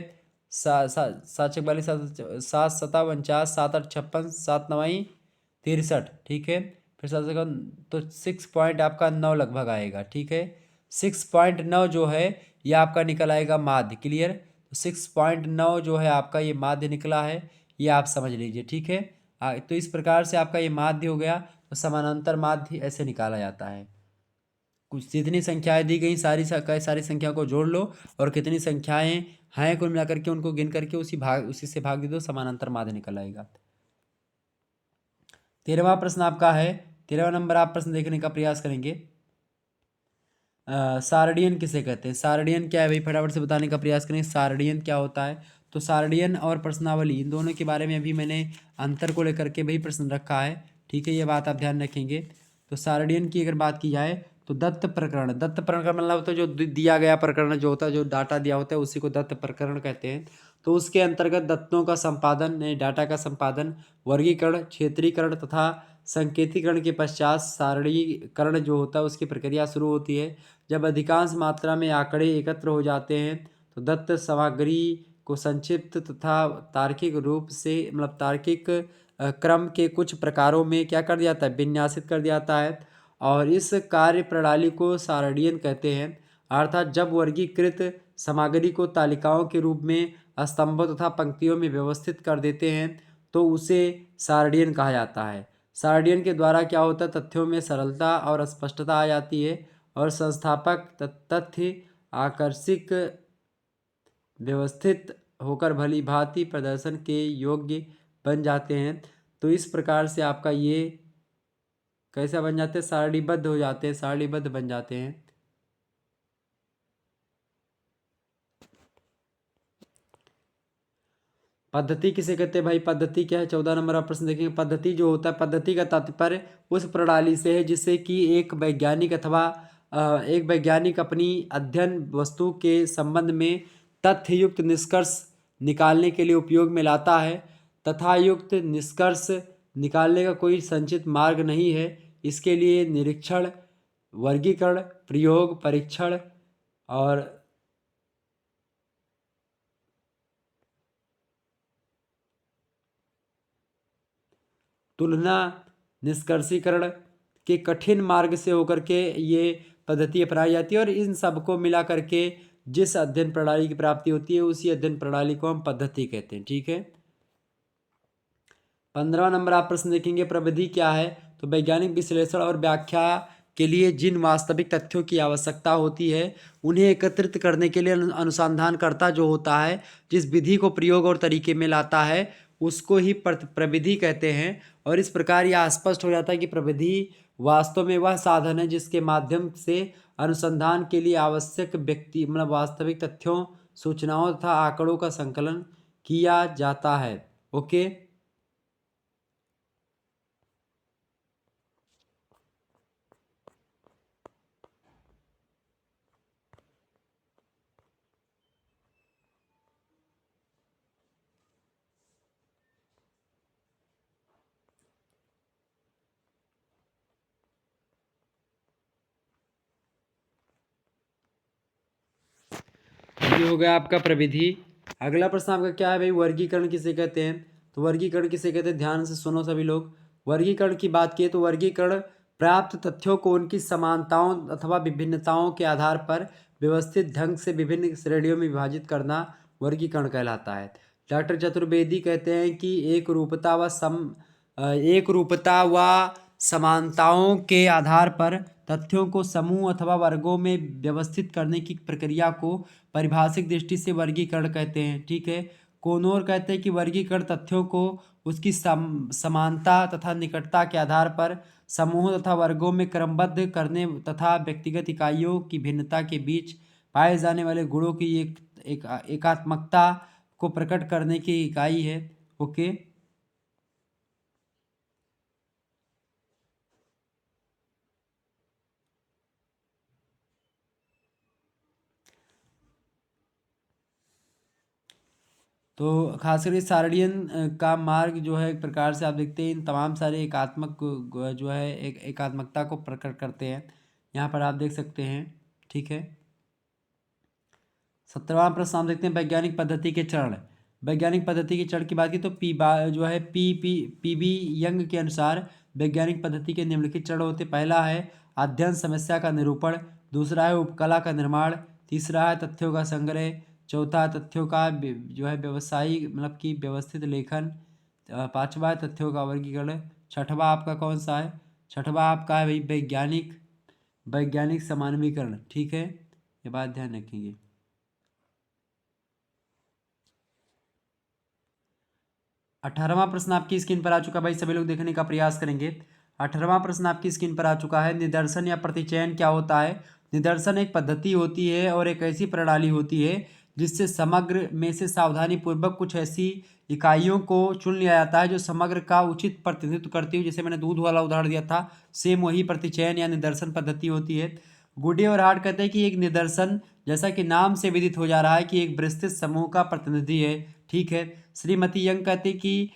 7 छक 42, 7 7 49, 7 8 56, 7 9 63, ठीक है। फिर 7 से तो 6 आपका 9 लगभग आएगा, ठीक है। 6.9 जो है ये आपका निकल आएगा माध्य। क्लियर? तो 6.9 जो है आपका ये माध्य निकला है, ये आप समझ लीजिए, ठीक है। तो इस प्रकार से आपका ये माध्य हो गया। तो समानांतर माध्य ऐसे निकाला जाता है। कुछ जितनी संख्याएं दी गई सारी संख्या को जोड़ लो और कितनी संख्याएं हैं कुल मिलाकर के उनको गिन करके उसी से भाग दे दो, समानांतर माध्य निकल आएगा। 13वां प्रश्न आपका है, 13वां नंबर आप प्रश्न देखने का प्रयास करेंगे। सारडियन किसे कहते हैं? सारडियन क्या है भाई? फटाफट से बताने का प्रयास करें, सारडियन क्या होता है। तो सारडियन और प्रश्नावली इन दोनों के बारे में अभी मैंने अंतर को लेकर के भाई प्रश्न रखा है, ठीक है। ये बात आप ध्यान रखेंगे। तो सारडियन की अगर बात की जाए तो दत्त प्रकरण मतलब होता है जो दिया गया प्रकरण जो होता है, जो डाटा दिया होता है उसी को दत्त प्रकरण कहते हैं। तो उसके अंतर्गत दत्तों का संपादन, डाटा का संपादन, वर्गीकरण, क्षेत्रीकरण तथा संकेतीकरण के पश्चात सारणीकरण जो होता है उसकी प्रक्रिया शुरू होती है। जब अधिकांश मात्रा में आंकड़े एकत्र हो जाते हैं तो दत्त सामग्री को संक्षिप्त तथा तार्किक रूप से मतलब तार्किक क्रम के कुछ प्रकारों में क्या कर दिया जाता है? विन्यासित कर दिया जाता है। और इस कार्य प्रणाली को सारणीयन कहते हैं। अर्थात जब वर्गीकृत सामग्री को तालिकाओं के रूप में स्तंभों तथा पंक्तियों में व्यवस्थित कर देते हैं तो उसे सारणीयन कहा जाता है। सार्डियन के द्वारा क्या होता है, तथ्यों में सरलता और स्पष्टता आ जाती है और संस्थापक तथ्य आकर्षक व्यवस्थित होकर भली भांति प्रदर्शन के योग्य बन जाते हैं। तो इस प्रकार से आपका ये कैसा बन जाते हैं, सारणीबद्ध हो जाते हैं, सारणीबद्ध बन जाते हैं। पद्धति किसे कहते हैं भाई, पद्धति क्या है, 14 नंबर आप प्रश्न देखेंगे। पद्धति जो होता है, पद्धति का तात्पर्य उस प्रणाली से है जिससे कि एक वैज्ञानिक अथवा एक वैज्ञानिक अपनी अध्ययन वस्तु के संबंध में तथ्ययुक्त निष्कर्ष निकालने के लिए उपयोग में लाता है। तथायुक्त निष्कर्ष निकालने का कोई संचित मार्ग नहीं है। इसके लिए निरीक्षण, वर्गीकरण, प्रयोग, परीक्षण और तुलना, निष्कर्षीकरण के कठिन मार्ग से होकर के ये पद्धति अपनाई जाती है और इन सबको मिला करके जिस अध्ययन प्रणाली की प्राप्ति होती है उसी अध्ययन प्रणाली को हम पद्धति कहते हैं। ठीक है। 15वां नंबर आप प्रश्न देखेंगे, प्रविधि क्या है। तो वैज्ञानिक विश्लेषण और व्याख्या के लिए जिन वास्तविक तथ्यों की आवश्यकता होती है उन्हें एकत्रित करने के लिए अनुसंधानकर्ता जो होता है जिस विधि को प्रयोग और तरीके में लाता है उसको ही प्रविधि कहते हैं। और इस प्रकार यह स्पष्ट हो जाता है कि प्रविधि वास्तव में वह साधन है जिसके माध्यम से अनुसंधान के लिए आवश्यक व्यक्ति मतलब वास्तविक तथ्यों, सूचनाओं तथा आंकड़ों का संकलन किया जाता है। ओके। ये हो गया आपका प्रविधि। अगला प्रश्न आपका क्या है भाई, वर्गीकरण किसे कहते हैं। तो वर्गीकरण किसे कहते हैं, ध्यान से सुनो सभी लोग। वर्गीकरण की बात की तो वर्गीकरण प्राप्त तथ्यों को उनकी समानताओं अथवा विभिन्नताओं के आधार पर व्यवस्थित ढंग से विभिन्न श्रेणियों में विभाजित करना वर्गीकरण कहलाता है। डॉक्टर चतुर्वेदी कहते हैं कि एक रूपता व समानताओं के आधार पर तथ्यों को समूह अथवा वर्गों में व्यवस्थित करने की प्रक्रिया को पारिभाषिक दृष्टि से वर्गीकरण कहते हैं। ठीक है। कोनोर कहते हैं कि वर्गीकरण तथ्यों को उसकी समानता तथा निकटता के आधार पर समूहों तथा वर्गों में क्रमबद्ध करने तथा व्यक्तिगत इकाइयों की भिन्नता के बीच पाए जाने वाले गुणों की एकात्मकता को प्रकट करने की इकाई है। ओके। तो खासकर इस सारणियन का मार्ग जो है एक प्रकार से आप देखते हैं इन तमाम सारे एकात्मक जो है एक एकात्मकता को प्रकट करते हैं। यहाँ पर आप देख सकते हैं। ठीक है। 17वां प्रश्न हम देखते हैं, वैज्ञानिक पद्धति के चरण। वैज्ञानिक पद्धति के चरण की बात की तो जो है पी बी यंग के अनुसार वैज्ञानिक पद्धति के निम्नलिखित चरण होते। पहला है अध्ययन समस्या का निरूपण, दूसरा है उपकला का निर्माण, तीसरा है तथ्यों का संग्रह, चौथा तथ्यों का जो है व्यवसायी मतलब कि व्यवस्थित लेखन, पांचवा है तथ्यों का वर्गीकरण, छठवा आपका कौन सा है, छठवा आपका है भाई वैज्ञानिक वैज्ञानिक समानवीकरण। ठीक है, ये बात ध्यान रखेंगे। 18वां प्रश्न आपकी स्क्रीन पर आ चुका भाई, सभी लोग देखने का प्रयास करेंगे। 18वां प्रश्न आपकी स्क्रीन पर आ चुका है, निदर्शन या प्रतिचयन क्या होता है। निदर्शन एक पद्धति होती है और एक ऐसी प्रणाली होती है जिससे समग्र में से सावधानी पूर्वक कुछ ऐसी इकाइयों को चुन लिया जाता है जो समग्र का उचित प्रतिनिधित्व करती है। जैसे मैंने दूध वाला उदाहरण दिया था, सेम वही प्रतिचयन या निदर्शन पद्धति होती है। गुडे और हार्ट कहते हैं कि एक निदर्शन, जैसा कि नाम से विदित हो जा रहा है कि एक विस्तृत समूह का प्रतिनिधि है। ठीक है। श्रीमती यंग कहते हैं कि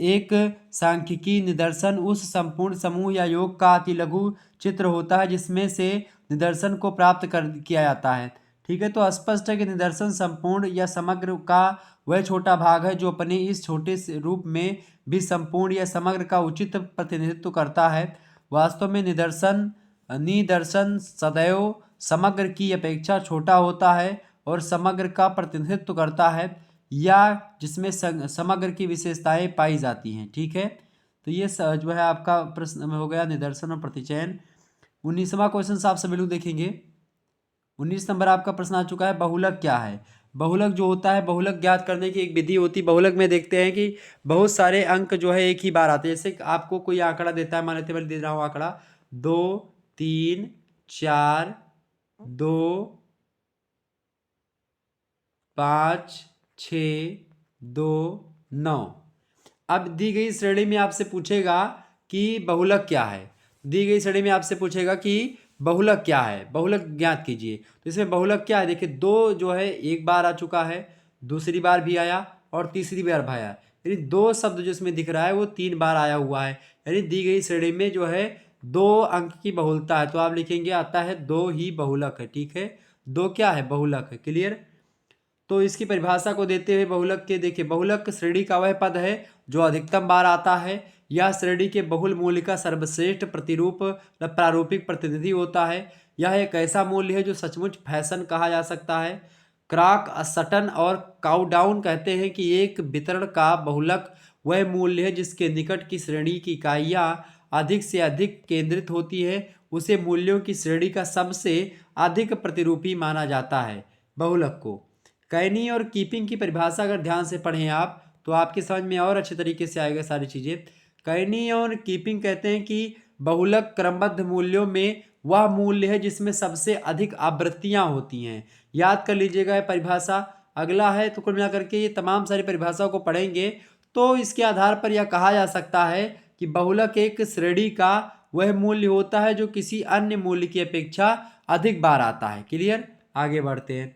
एक सांख्यिकी निदर्शन उस संपूर्ण समूह या योग का अति लघु चित्र होता है जिसमें से निदर्शन को प्राप्त कर किया जाता है। ठीक है। तो स्पष्ट है कि निदर्शन संपूर्ण या समग्र का वह छोटा भाग है जो अपने इस छोटे से रूप में भी संपूर्ण या समग्र का उचित प्रतिनिधित्व करता है। वास्तव में निदर्शन सदैव समग्र की अपेक्षा छोटा होता है और समग्र का प्रतिनिधित्व करता है या जिसमें समग्र की विशेषताएं पाई जाती हैं। ठीक है। तो ये जो है आपका प्रश्न में हो गया निदर्शन और प्रतिचयन। 19वां क्वेश्चन आप सभी लोग देखेंगे। 19 नंबर आपका प्रश्न आ चुका है, बहुलक क्या है। बहुलक जो होता है, बहुलक ज्ञात करने की एक विधि होती है। बहुलक में देखते हैं कि बहुत सारे अंक जो है एक ही बार आते हैं। जैसे कि आपको कोई आंकड़ा देता है, मान लेते हैं, मैं दे रहा हूँ आंकड़ा 2 3 4 2 5 6 2 9। अब दी गई श्रेणी में आपसे पूछेगा कि बहुलक क्या है। दी गई श्रेणी में आपसे पूछेगा कि बहुलक क्या है, बहुलक ज्ञात कीजिए। तो इसमें बहुलक क्या है, देखिए 2 जो है एक बार आ चुका है, दूसरी बार भी आया और तीसरी बार भी आया, यानी 2 शब्द जो इसमें दिख रहा है वो 3 बार आया हुआ है। यानी दी गई श्रेणी में जो है 2 अंक की बहुलता है, तो आप लिखेंगे आता है 2 ही बहुलक है। ठीक है, 2 क्या है, बहुलक है। क्लियर। तो इसकी परिभाषा को देते हुए बहुलक के देखिए, बहुलक श्रेणी का वह पद है जो अधिकतम बार आता है। यह श्रेणी के बहुल मूल्य का सर्वश्रेष्ठ प्रतिरूप या प्रारूपिक प्रतिनिधि होता है। यह एक ऐसा मूल्य है जो सचमुच फैशन कहा जा सकता है। क्रॉक सटन और काउडाउन कहते हैं कि एक वितरण का बहुलक वह मूल्य है जिसके निकट की श्रेणी की इकाइयाँ अधिक से अधिक केंद्रित होती है, उसे मूल्यों की श्रेणी का सबसे अधिक प्रतिरूपी माना जाता है। बहुलक को कैनी और कीपिंग की परिभाषा अगर ध्यान से पढ़ें आप, तो आपके समझ में और अच्छे तरीके से आएगा सारी चीज़ें। कैनी और कीपिंग कहते हैं कि बहुलक क्रमबद्ध मूल्यों में वह मूल्य है जिसमें सबसे अधिक आवृत्तियां होती हैं। याद कर लीजिएगा ये परिभाषा। अगला है, तो कुल मिलाकर के ये तमाम सारी परिभाषाओं को पढ़ेंगे तो इसके आधार पर यह कहा जा सकता है कि बहुलक एक श्रेणी का वह मूल्य होता है जो किसी अन्य मूल्य की अपेक्षा अधिक बार आता है। क्लियर। आगे बढ़ते हैं।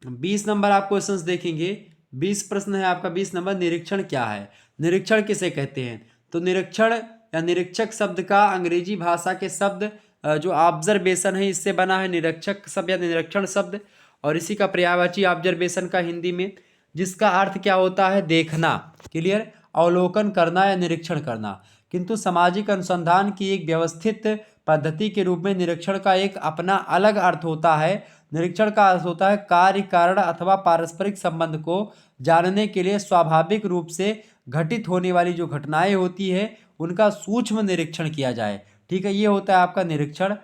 20 नंबर आप क्वेश्चंस देखेंगे। 20 प्रश्न है आपका। 20 नंबर, निरीक्षण क्या है। निरीक्षण किसे कहते हैं। तो निरीक्षण या निरीक्षक शब्द का अंग्रेजी भाषा के शब्द जो ऑब्जर्वेशन है इससे बना है निरीक्षक शब्द या निरीक्षण शब्द, और इसी का पर्यायवाची ऑब्जर्वेशन का हिंदी में, जिसका अर्थ क्या होता है, देखना। क्लियर। अवलोकन करना या निरीक्षण करना। किंतु सामाजिक अनुसंधान की एक व्यवस्थित पद्धति के रूप में निरीक्षण का एक अपना अलग अर्थ होता है। निरीक्षण का अर्थ होता है कार्य कारण अथवा पारस्परिक संबंध को जानने के लिए स्वाभाविक रूप से घटित होने वाली जो घटनाएं होती है उनका सूक्ष्म निरीक्षण किया जाए। ठीक है, ये होता है आपका निरीक्षण।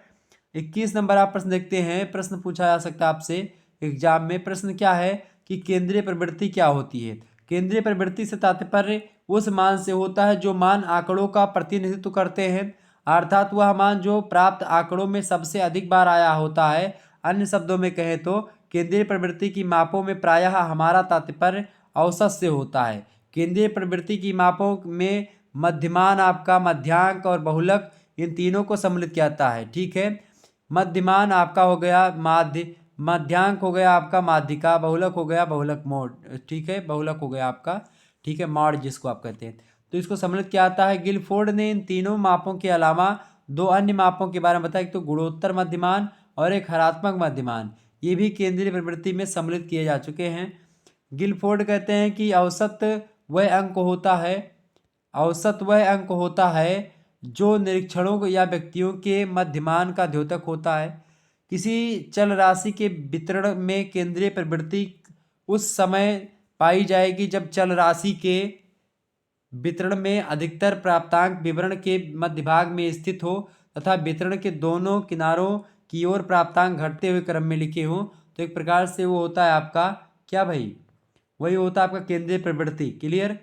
21 नंबर आप प्रश्न देखते हैं। प्रश्न पूछा जा सकता है आपसे एग्जाम में। प्रश्न क्या है कि केंद्रीय प्रवृत्ति क्या होती है। केंद्रीय प्रवृत्ति से तात्पर्य उस मान से होता है जो मान आंकड़ों का प्रतिनिधित्व करते हैं, अर्थात वह मान जो प्राप्त आंकड़ों में सबसे अधिक बार आया होता है। अन्य शब्दों में कहें तो केंद्रीय प्रवृत्ति की मापों में प्रायः हमारा तात्पर्य औसत से होता है। केंद्रीय प्रवृत्ति की मापों में मध्यमान, आपका मध्यांक और बहुलक, इन तीनों को सम्मिलित किया जाता है। ठीक है, मध्यमान आपका हो गया माध्य, मध्यांक हो गया आपका माध्यिका, बहुलक हो गया बहुलक मोड। ठीक है, बहुलक हो गया आपका, ठीक है, मॉड जिसको आप कहते हैं। तो इसको सम्मिलित किया जाता है। गिलफोर्ड ने इन तीनों मापों के अलावा 2 अन्य मापों के बारे में बताया, एक तो गुणोत्तर मध्यमान और एक हरात्मक मध्यमान, ये भी केंद्रीय प्रवृत्ति में सम्मिलित किए जा चुके हैं। गिलफोर्ड कहते हैं कि औसत वह अंक होता है, औसत वह अंक होता है जो निरीक्षणों या व्यक्तियों के मध्यमान का द्योतक होता है। किसी चल राशि के वितरण में केंद्रीय प्रवृत्ति उस समय पाई जाएगी जब चल राशि के वितरण में अधिकतर प्राप्तांक विवरण के मध्य भाग में स्थित हो तथा वितरण के दोनों किनारों की ओर प्राप्तांक घटते हुए क्रम में लिखे हों। तो एक प्रकार से वो होता है आपका क्या भाई, वही होता है आपका केंद्रीय प्रवृत्ति। क्लियर।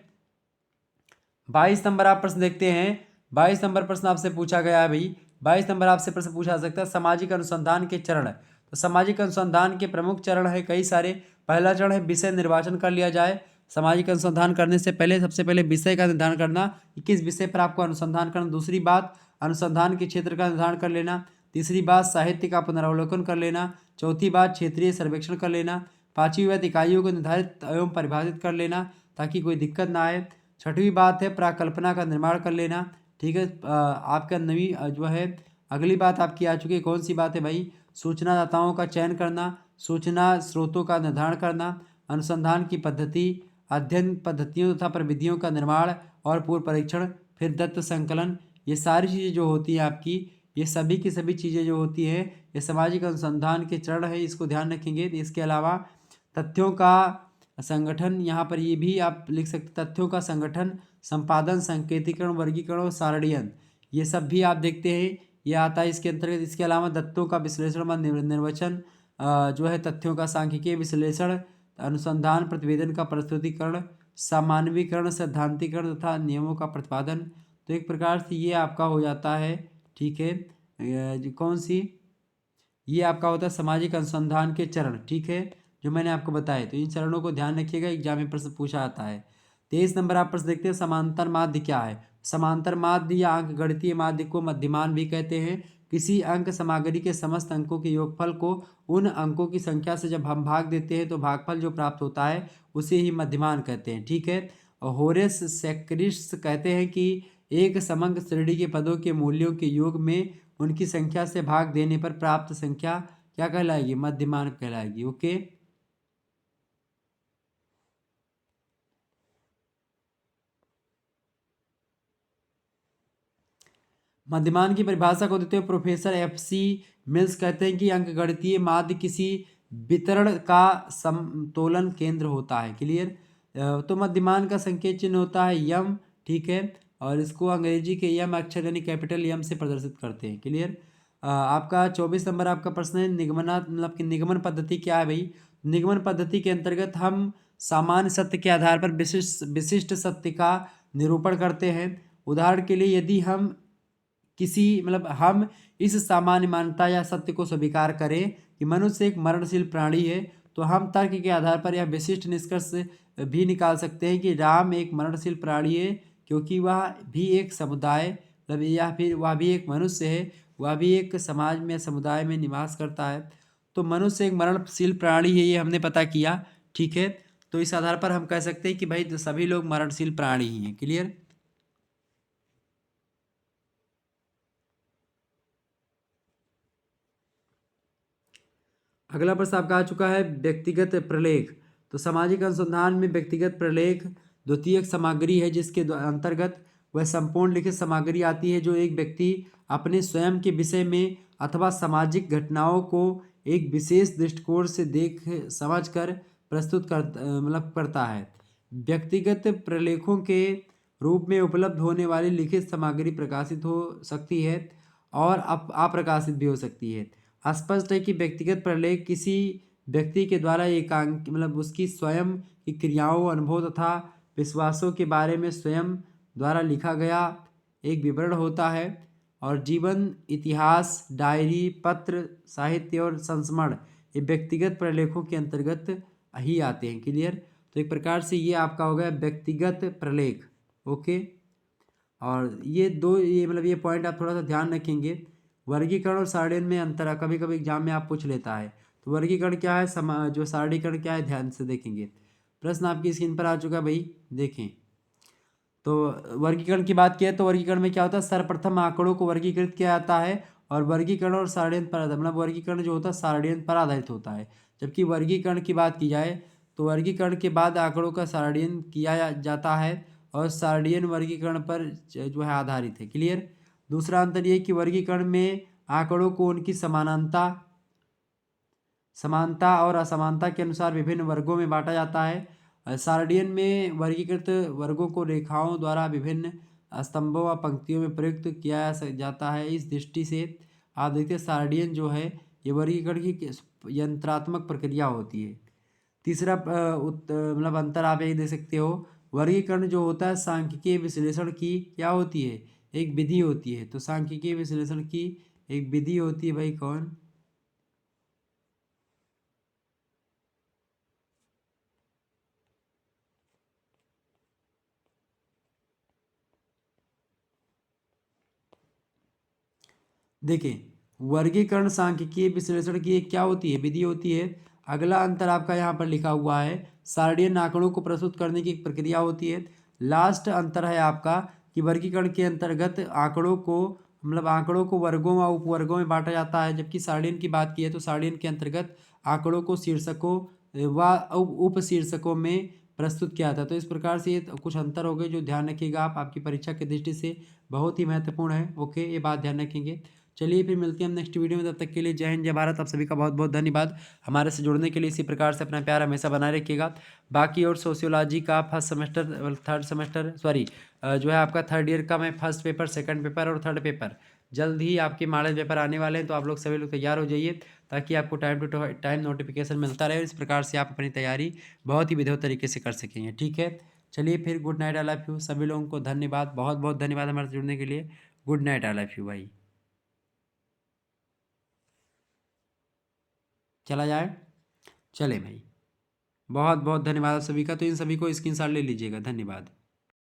22 नंबर आप प्रश्न देखते हैं। 22 नंबर प्रश्न आपसे पूछा गया है भाई। 22 नंबर आपसे प्रश्न पूछा जा सकता है सामाजिक अनुसंधान के चरण। तो सामाजिक अनुसंधान के प्रमुख चरण है कई सारे। पहला चरण है विषय निर्वाचन कर लिया जाए। सामाजिक अनुसंधान करने से पहले सबसे पहले विषय का निर्धारण करना कि किस विषय पर आपको अनुसंधान करना। दूसरी बात, अनुसंधान के क्षेत्र का निर्धारण कर लेना। तीसरी बात, साहित्य का पुनरावलोकन कर लेना। चौथी बात, क्षेत्रीय सर्वेक्षण कर लेना। पांचवी बात, इकाइयों को निर्धारित एवं परिभाषित कर लेना ताकि कोई दिक्कत ना आए। छठवीं बात है प्राकल्पना का निर्माण कर लेना। ठीक है, आपका नवी जो है अगली बात आपकी आ चुकी है, कौन सी बात है भाई, सूचनादाताओं का चयन करना, सूचना स्रोतों का निर्धारण करना, अनुसंधान की पद्धति, अध्ययन पद्धतियों तथा प्रविधियों का निर्माण और पूर्व परीक्षण, फिर दत्त संकलन। ये सारी चीज़ें जो होती हैं आपकी, ये सभी की सभी चीज़ें जो होती हैं ये सामाजिक अनुसंधान के चरण है, इसको ध्यान रखेंगे। इसके अलावा तथ्यों का संगठन, यहाँ पर ये भी आप लिख सकते, तथ्यों का संगठन, संपादन, संकेतीकरण, वर्गीकरण और सारणीयन, ये सब भी आप देखते हैं ये आता है इसके अंतर्गत। इसके अलावा तथ्यों का विश्लेषण व निर्वचन, जो है तथ्यों का सांख्यिकीय विश्लेषण, अनुसंधान, प्रतिवेदन का प्रस्तुतिकरण, सामान्यीकरण, सैद्धांतिकरण तथा नियमों का प्रतिपादन। तो एक प्रकार से ये आपका हो जाता है, ठीक है, कौन सी, ये आपका होता है सामाजिक अनुसंधान के चरण, ठीक है, जो मैंने आपको बताए। तो इन चरणों को ध्यान रखिएगा, एग्जाम में प्रश्न पूछा आता है। 23 नंबर आप प्रश्न देखते हैं, समांतर माध्य क्या है। समांतर माध्य या अंक गणितीय माध्य को मध्यमान भी कहते हैं। किसी अंक सामग्री के समस्त अंकों के योगफल को उन अंकों की संख्या से जब हम भाग देते हैं तो भागफल जो प्राप्त होता है उसे ही मध्यमान कहते हैं, ठीक है। और होरेस सेक्रिस्ट कहते हैं कि एक समंक श्रेणी के पदों के मूल्यों के योग में उनकी संख्या से भाग देने पर प्राप्त संख्या क्या कहलाएगी, मध्यमान कहलाएगी, ओके। मध्यमान की परिभाषा को देते हुए प्रोफेसर FC मिल्स कहते हैं कि अंकगणितीय माध्य किसी वितरण का समतोलन केंद्र होता है, क्लियर। तो मध्यमान का संकेत चिन्ह होता है यम, ठीक है, और इसको अंग्रेजी के यम अक्षर यानी कैपिटल यम से प्रदर्शित करते हैं, क्लियर। आपका 24 नंबर आपका प्रश्न है, निगमना मतलब कि निगमन पद्धति क्या है भाई। निगमन पद्धति के अंतर्गत हम सामान्य सत्य के आधार पर विशिष्ट विशिष्ट सत्य का निरूपण करते हैं। उदाहरण के लिए यदि हम किसी मतलब हम इस सामान्य मान्यता या सत्य को स्वीकार करें कि मनुष्य एक मरणशील प्राणी है, तो हम तर्क के आधार पर यह विशिष्ट निष्कर्ष भी निकाल सकते हैं कि राम एक मरणशील प्राणी है, क्योंकि वह भी एक समुदाय मतलब या फिर वह भी एक मनुष्य है, वह भी एक समाज में समुदाय में निवास करता है। तो मनुष्य एक मरणशील प्राणी है, ये हमने पता किया, ठीक है। तो इस आधार पर हम कह सकते हैं कि भाई सभी लोग मरणशील प्राणी ही हैं, क्लियर। अगला प्रश्न आपका आ चुका है, व्यक्तिगत प्रलेख। तो सामाजिक अनुसंधान में व्यक्तिगत प्रलेख द्वितीयक सामग्री है जिसके अंतर्गत वह संपूर्ण लिखित सामग्री आती है जो एक व्यक्ति अपने स्वयं के विषय में अथवा सामाजिक घटनाओं को एक विशेष दृष्टिकोण से देख समझ कर प्रस्तुत करता है। व्यक्तिगत प्रलेखों के रूप में उपलब्ध होने वाली लिखित सामग्री प्रकाशित हो सकती है और अप्रकाशित भी हो सकती है। स्पष्ट है कि व्यक्तिगत प्रलेख किसी व्यक्ति के द्वारा एकांक मतलब उसकी स्वयं की क्रियाओं, अनुभव तथा विश्वासों के बारे में स्वयं द्वारा लिखा गया एक विवरण होता है। और जीवन, इतिहास, डायरी, पत्र, साहित्य और संस्मरण ये व्यक्तिगत प्रलेखों के अंतर्गत ही आते हैं, क्लियर। तो एक प्रकार से ये आपका हो गया व्यक्तिगत प्रलेख, ओके। और ये मतलब ये पॉइंट आप थोड़ा सा ध्यान रखेंगे। वर्गीकरण और सारणीकरण में अंतर है, कभी कभी एग्जाम में आप पूछ लेता है। तो वर्गीकरण क्या है, जो सारणीकरण क्या है, ध्यान से देखेंगे। प्रश्न आपकी स्क्रीन पर आ चुका है भाई, देखें। तो वर्गीकरण की बात किया तो वर्गीकरण में क्या होता है, सर्वप्रथम आंकड़ों को वर्गीकृत किया जाता है और वर्गीकरण और सारणीकरण पर मतलब वर्गीकरण जो होता है सारणीकरण पर आधारित होता है। जबकि वर्गीकरण की बात की जाए तो वर्गीकरण के बाद आंकड़ों का सारणीकरण किया जाता है और सारणीकरण वर्गीकरण पर जो है आधारित है, क्लियर। दूसरा अंतर ये कि वर्गीकरण में आंकड़ों को उनकी समानता और असमानता के अनुसार विभिन्न वर्गों में बांटा जाता है। सारणीकरण में वर्गीकृत वर्गों को रेखाओं द्वारा विभिन्न स्तंभों व पंक्तियों में प्रयुक्त किया जाता है। इस दृष्टि से आप देखते हैं सारणीकरण जो है ये वर्गीकरण की यंत्रात्मक प्रक्रिया होती है। तीसरा मतलब अंतर आप यही देख सकते हो, वर्गीकरण जो होता है सांख्यिकीय विश्लेषण की क्या होती है, एक विधि होती है। तो सांख्यिकीय विश्लेषण की एक विधि होती है भाई, कौन, देखिए वर्गीकरण सांख्यिकीय विश्लेषण की एक क्या होती है, विधि होती है। अगला अंतर आपका यहाँ पर लिखा हुआ है, सारणीय आंकड़ों को प्रस्तुत करने की एक प्रक्रिया होती है। लास्ट अंतर है आपका कि वर्गीकरण के अंतर्गत आंकड़ों को वर्गों व उपवर्गों में बांटा जाता है, जबकि सारणीय की बात की है तो सारणीय के अंतर्गत आंकड़ों को शीर्षकों व उप शीर्षकों में प्रस्तुत किया था। तो इस प्रकार से ये कुछ अंतर हो गए जो ध्यान रखिएगा आप, आपकी परीक्षा की दृष्टि से बहुत ही महत्वपूर्ण है, ओके, ये बात ध्यान रखेंगे। चलिए फिर मिलते हैं हम नेक्स्ट वीडियो में, तब तक के लिए जय हिंद जय भारत। आप सभी का बहुत बहुत धन्यवाद हमारे से जुड़ने के लिए। इसी प्रकार से अपना प्यार हमेशा बनाए रखिएगा। बाकी और सोशियोलॉजी का first semester third semester sorry जो है आपका थर्ड ईयर का मैं फर्स्ट पेपर सेकंड पेपर और थर्ड पेपर जल्द ही आपके मॉडल पेपर आने वाले हैं, तो आप लोग सभी लोग तैयार हो जाइए ताकि आपको टाइम टू टाइम नोटिफिकेशन मिलता रहे। इस प्रकार से आप अपनी तैयारी बहुत ही विधिवत तरीके से कर सकेंगे। ठीक है, चलिए फिर good night, I love you. सभी लोगों को धन्यवाद, बहुत बहुत धन्यवाद हमारे से जुड़ने के लिए। Good night, I love you भाई। चला जाए, चले भाई। बहुत बहुत धन्यवाद आप सभी का। तो इन सभी को स्क्रीनशॉट ले लीजिएगा। धन्यवाद।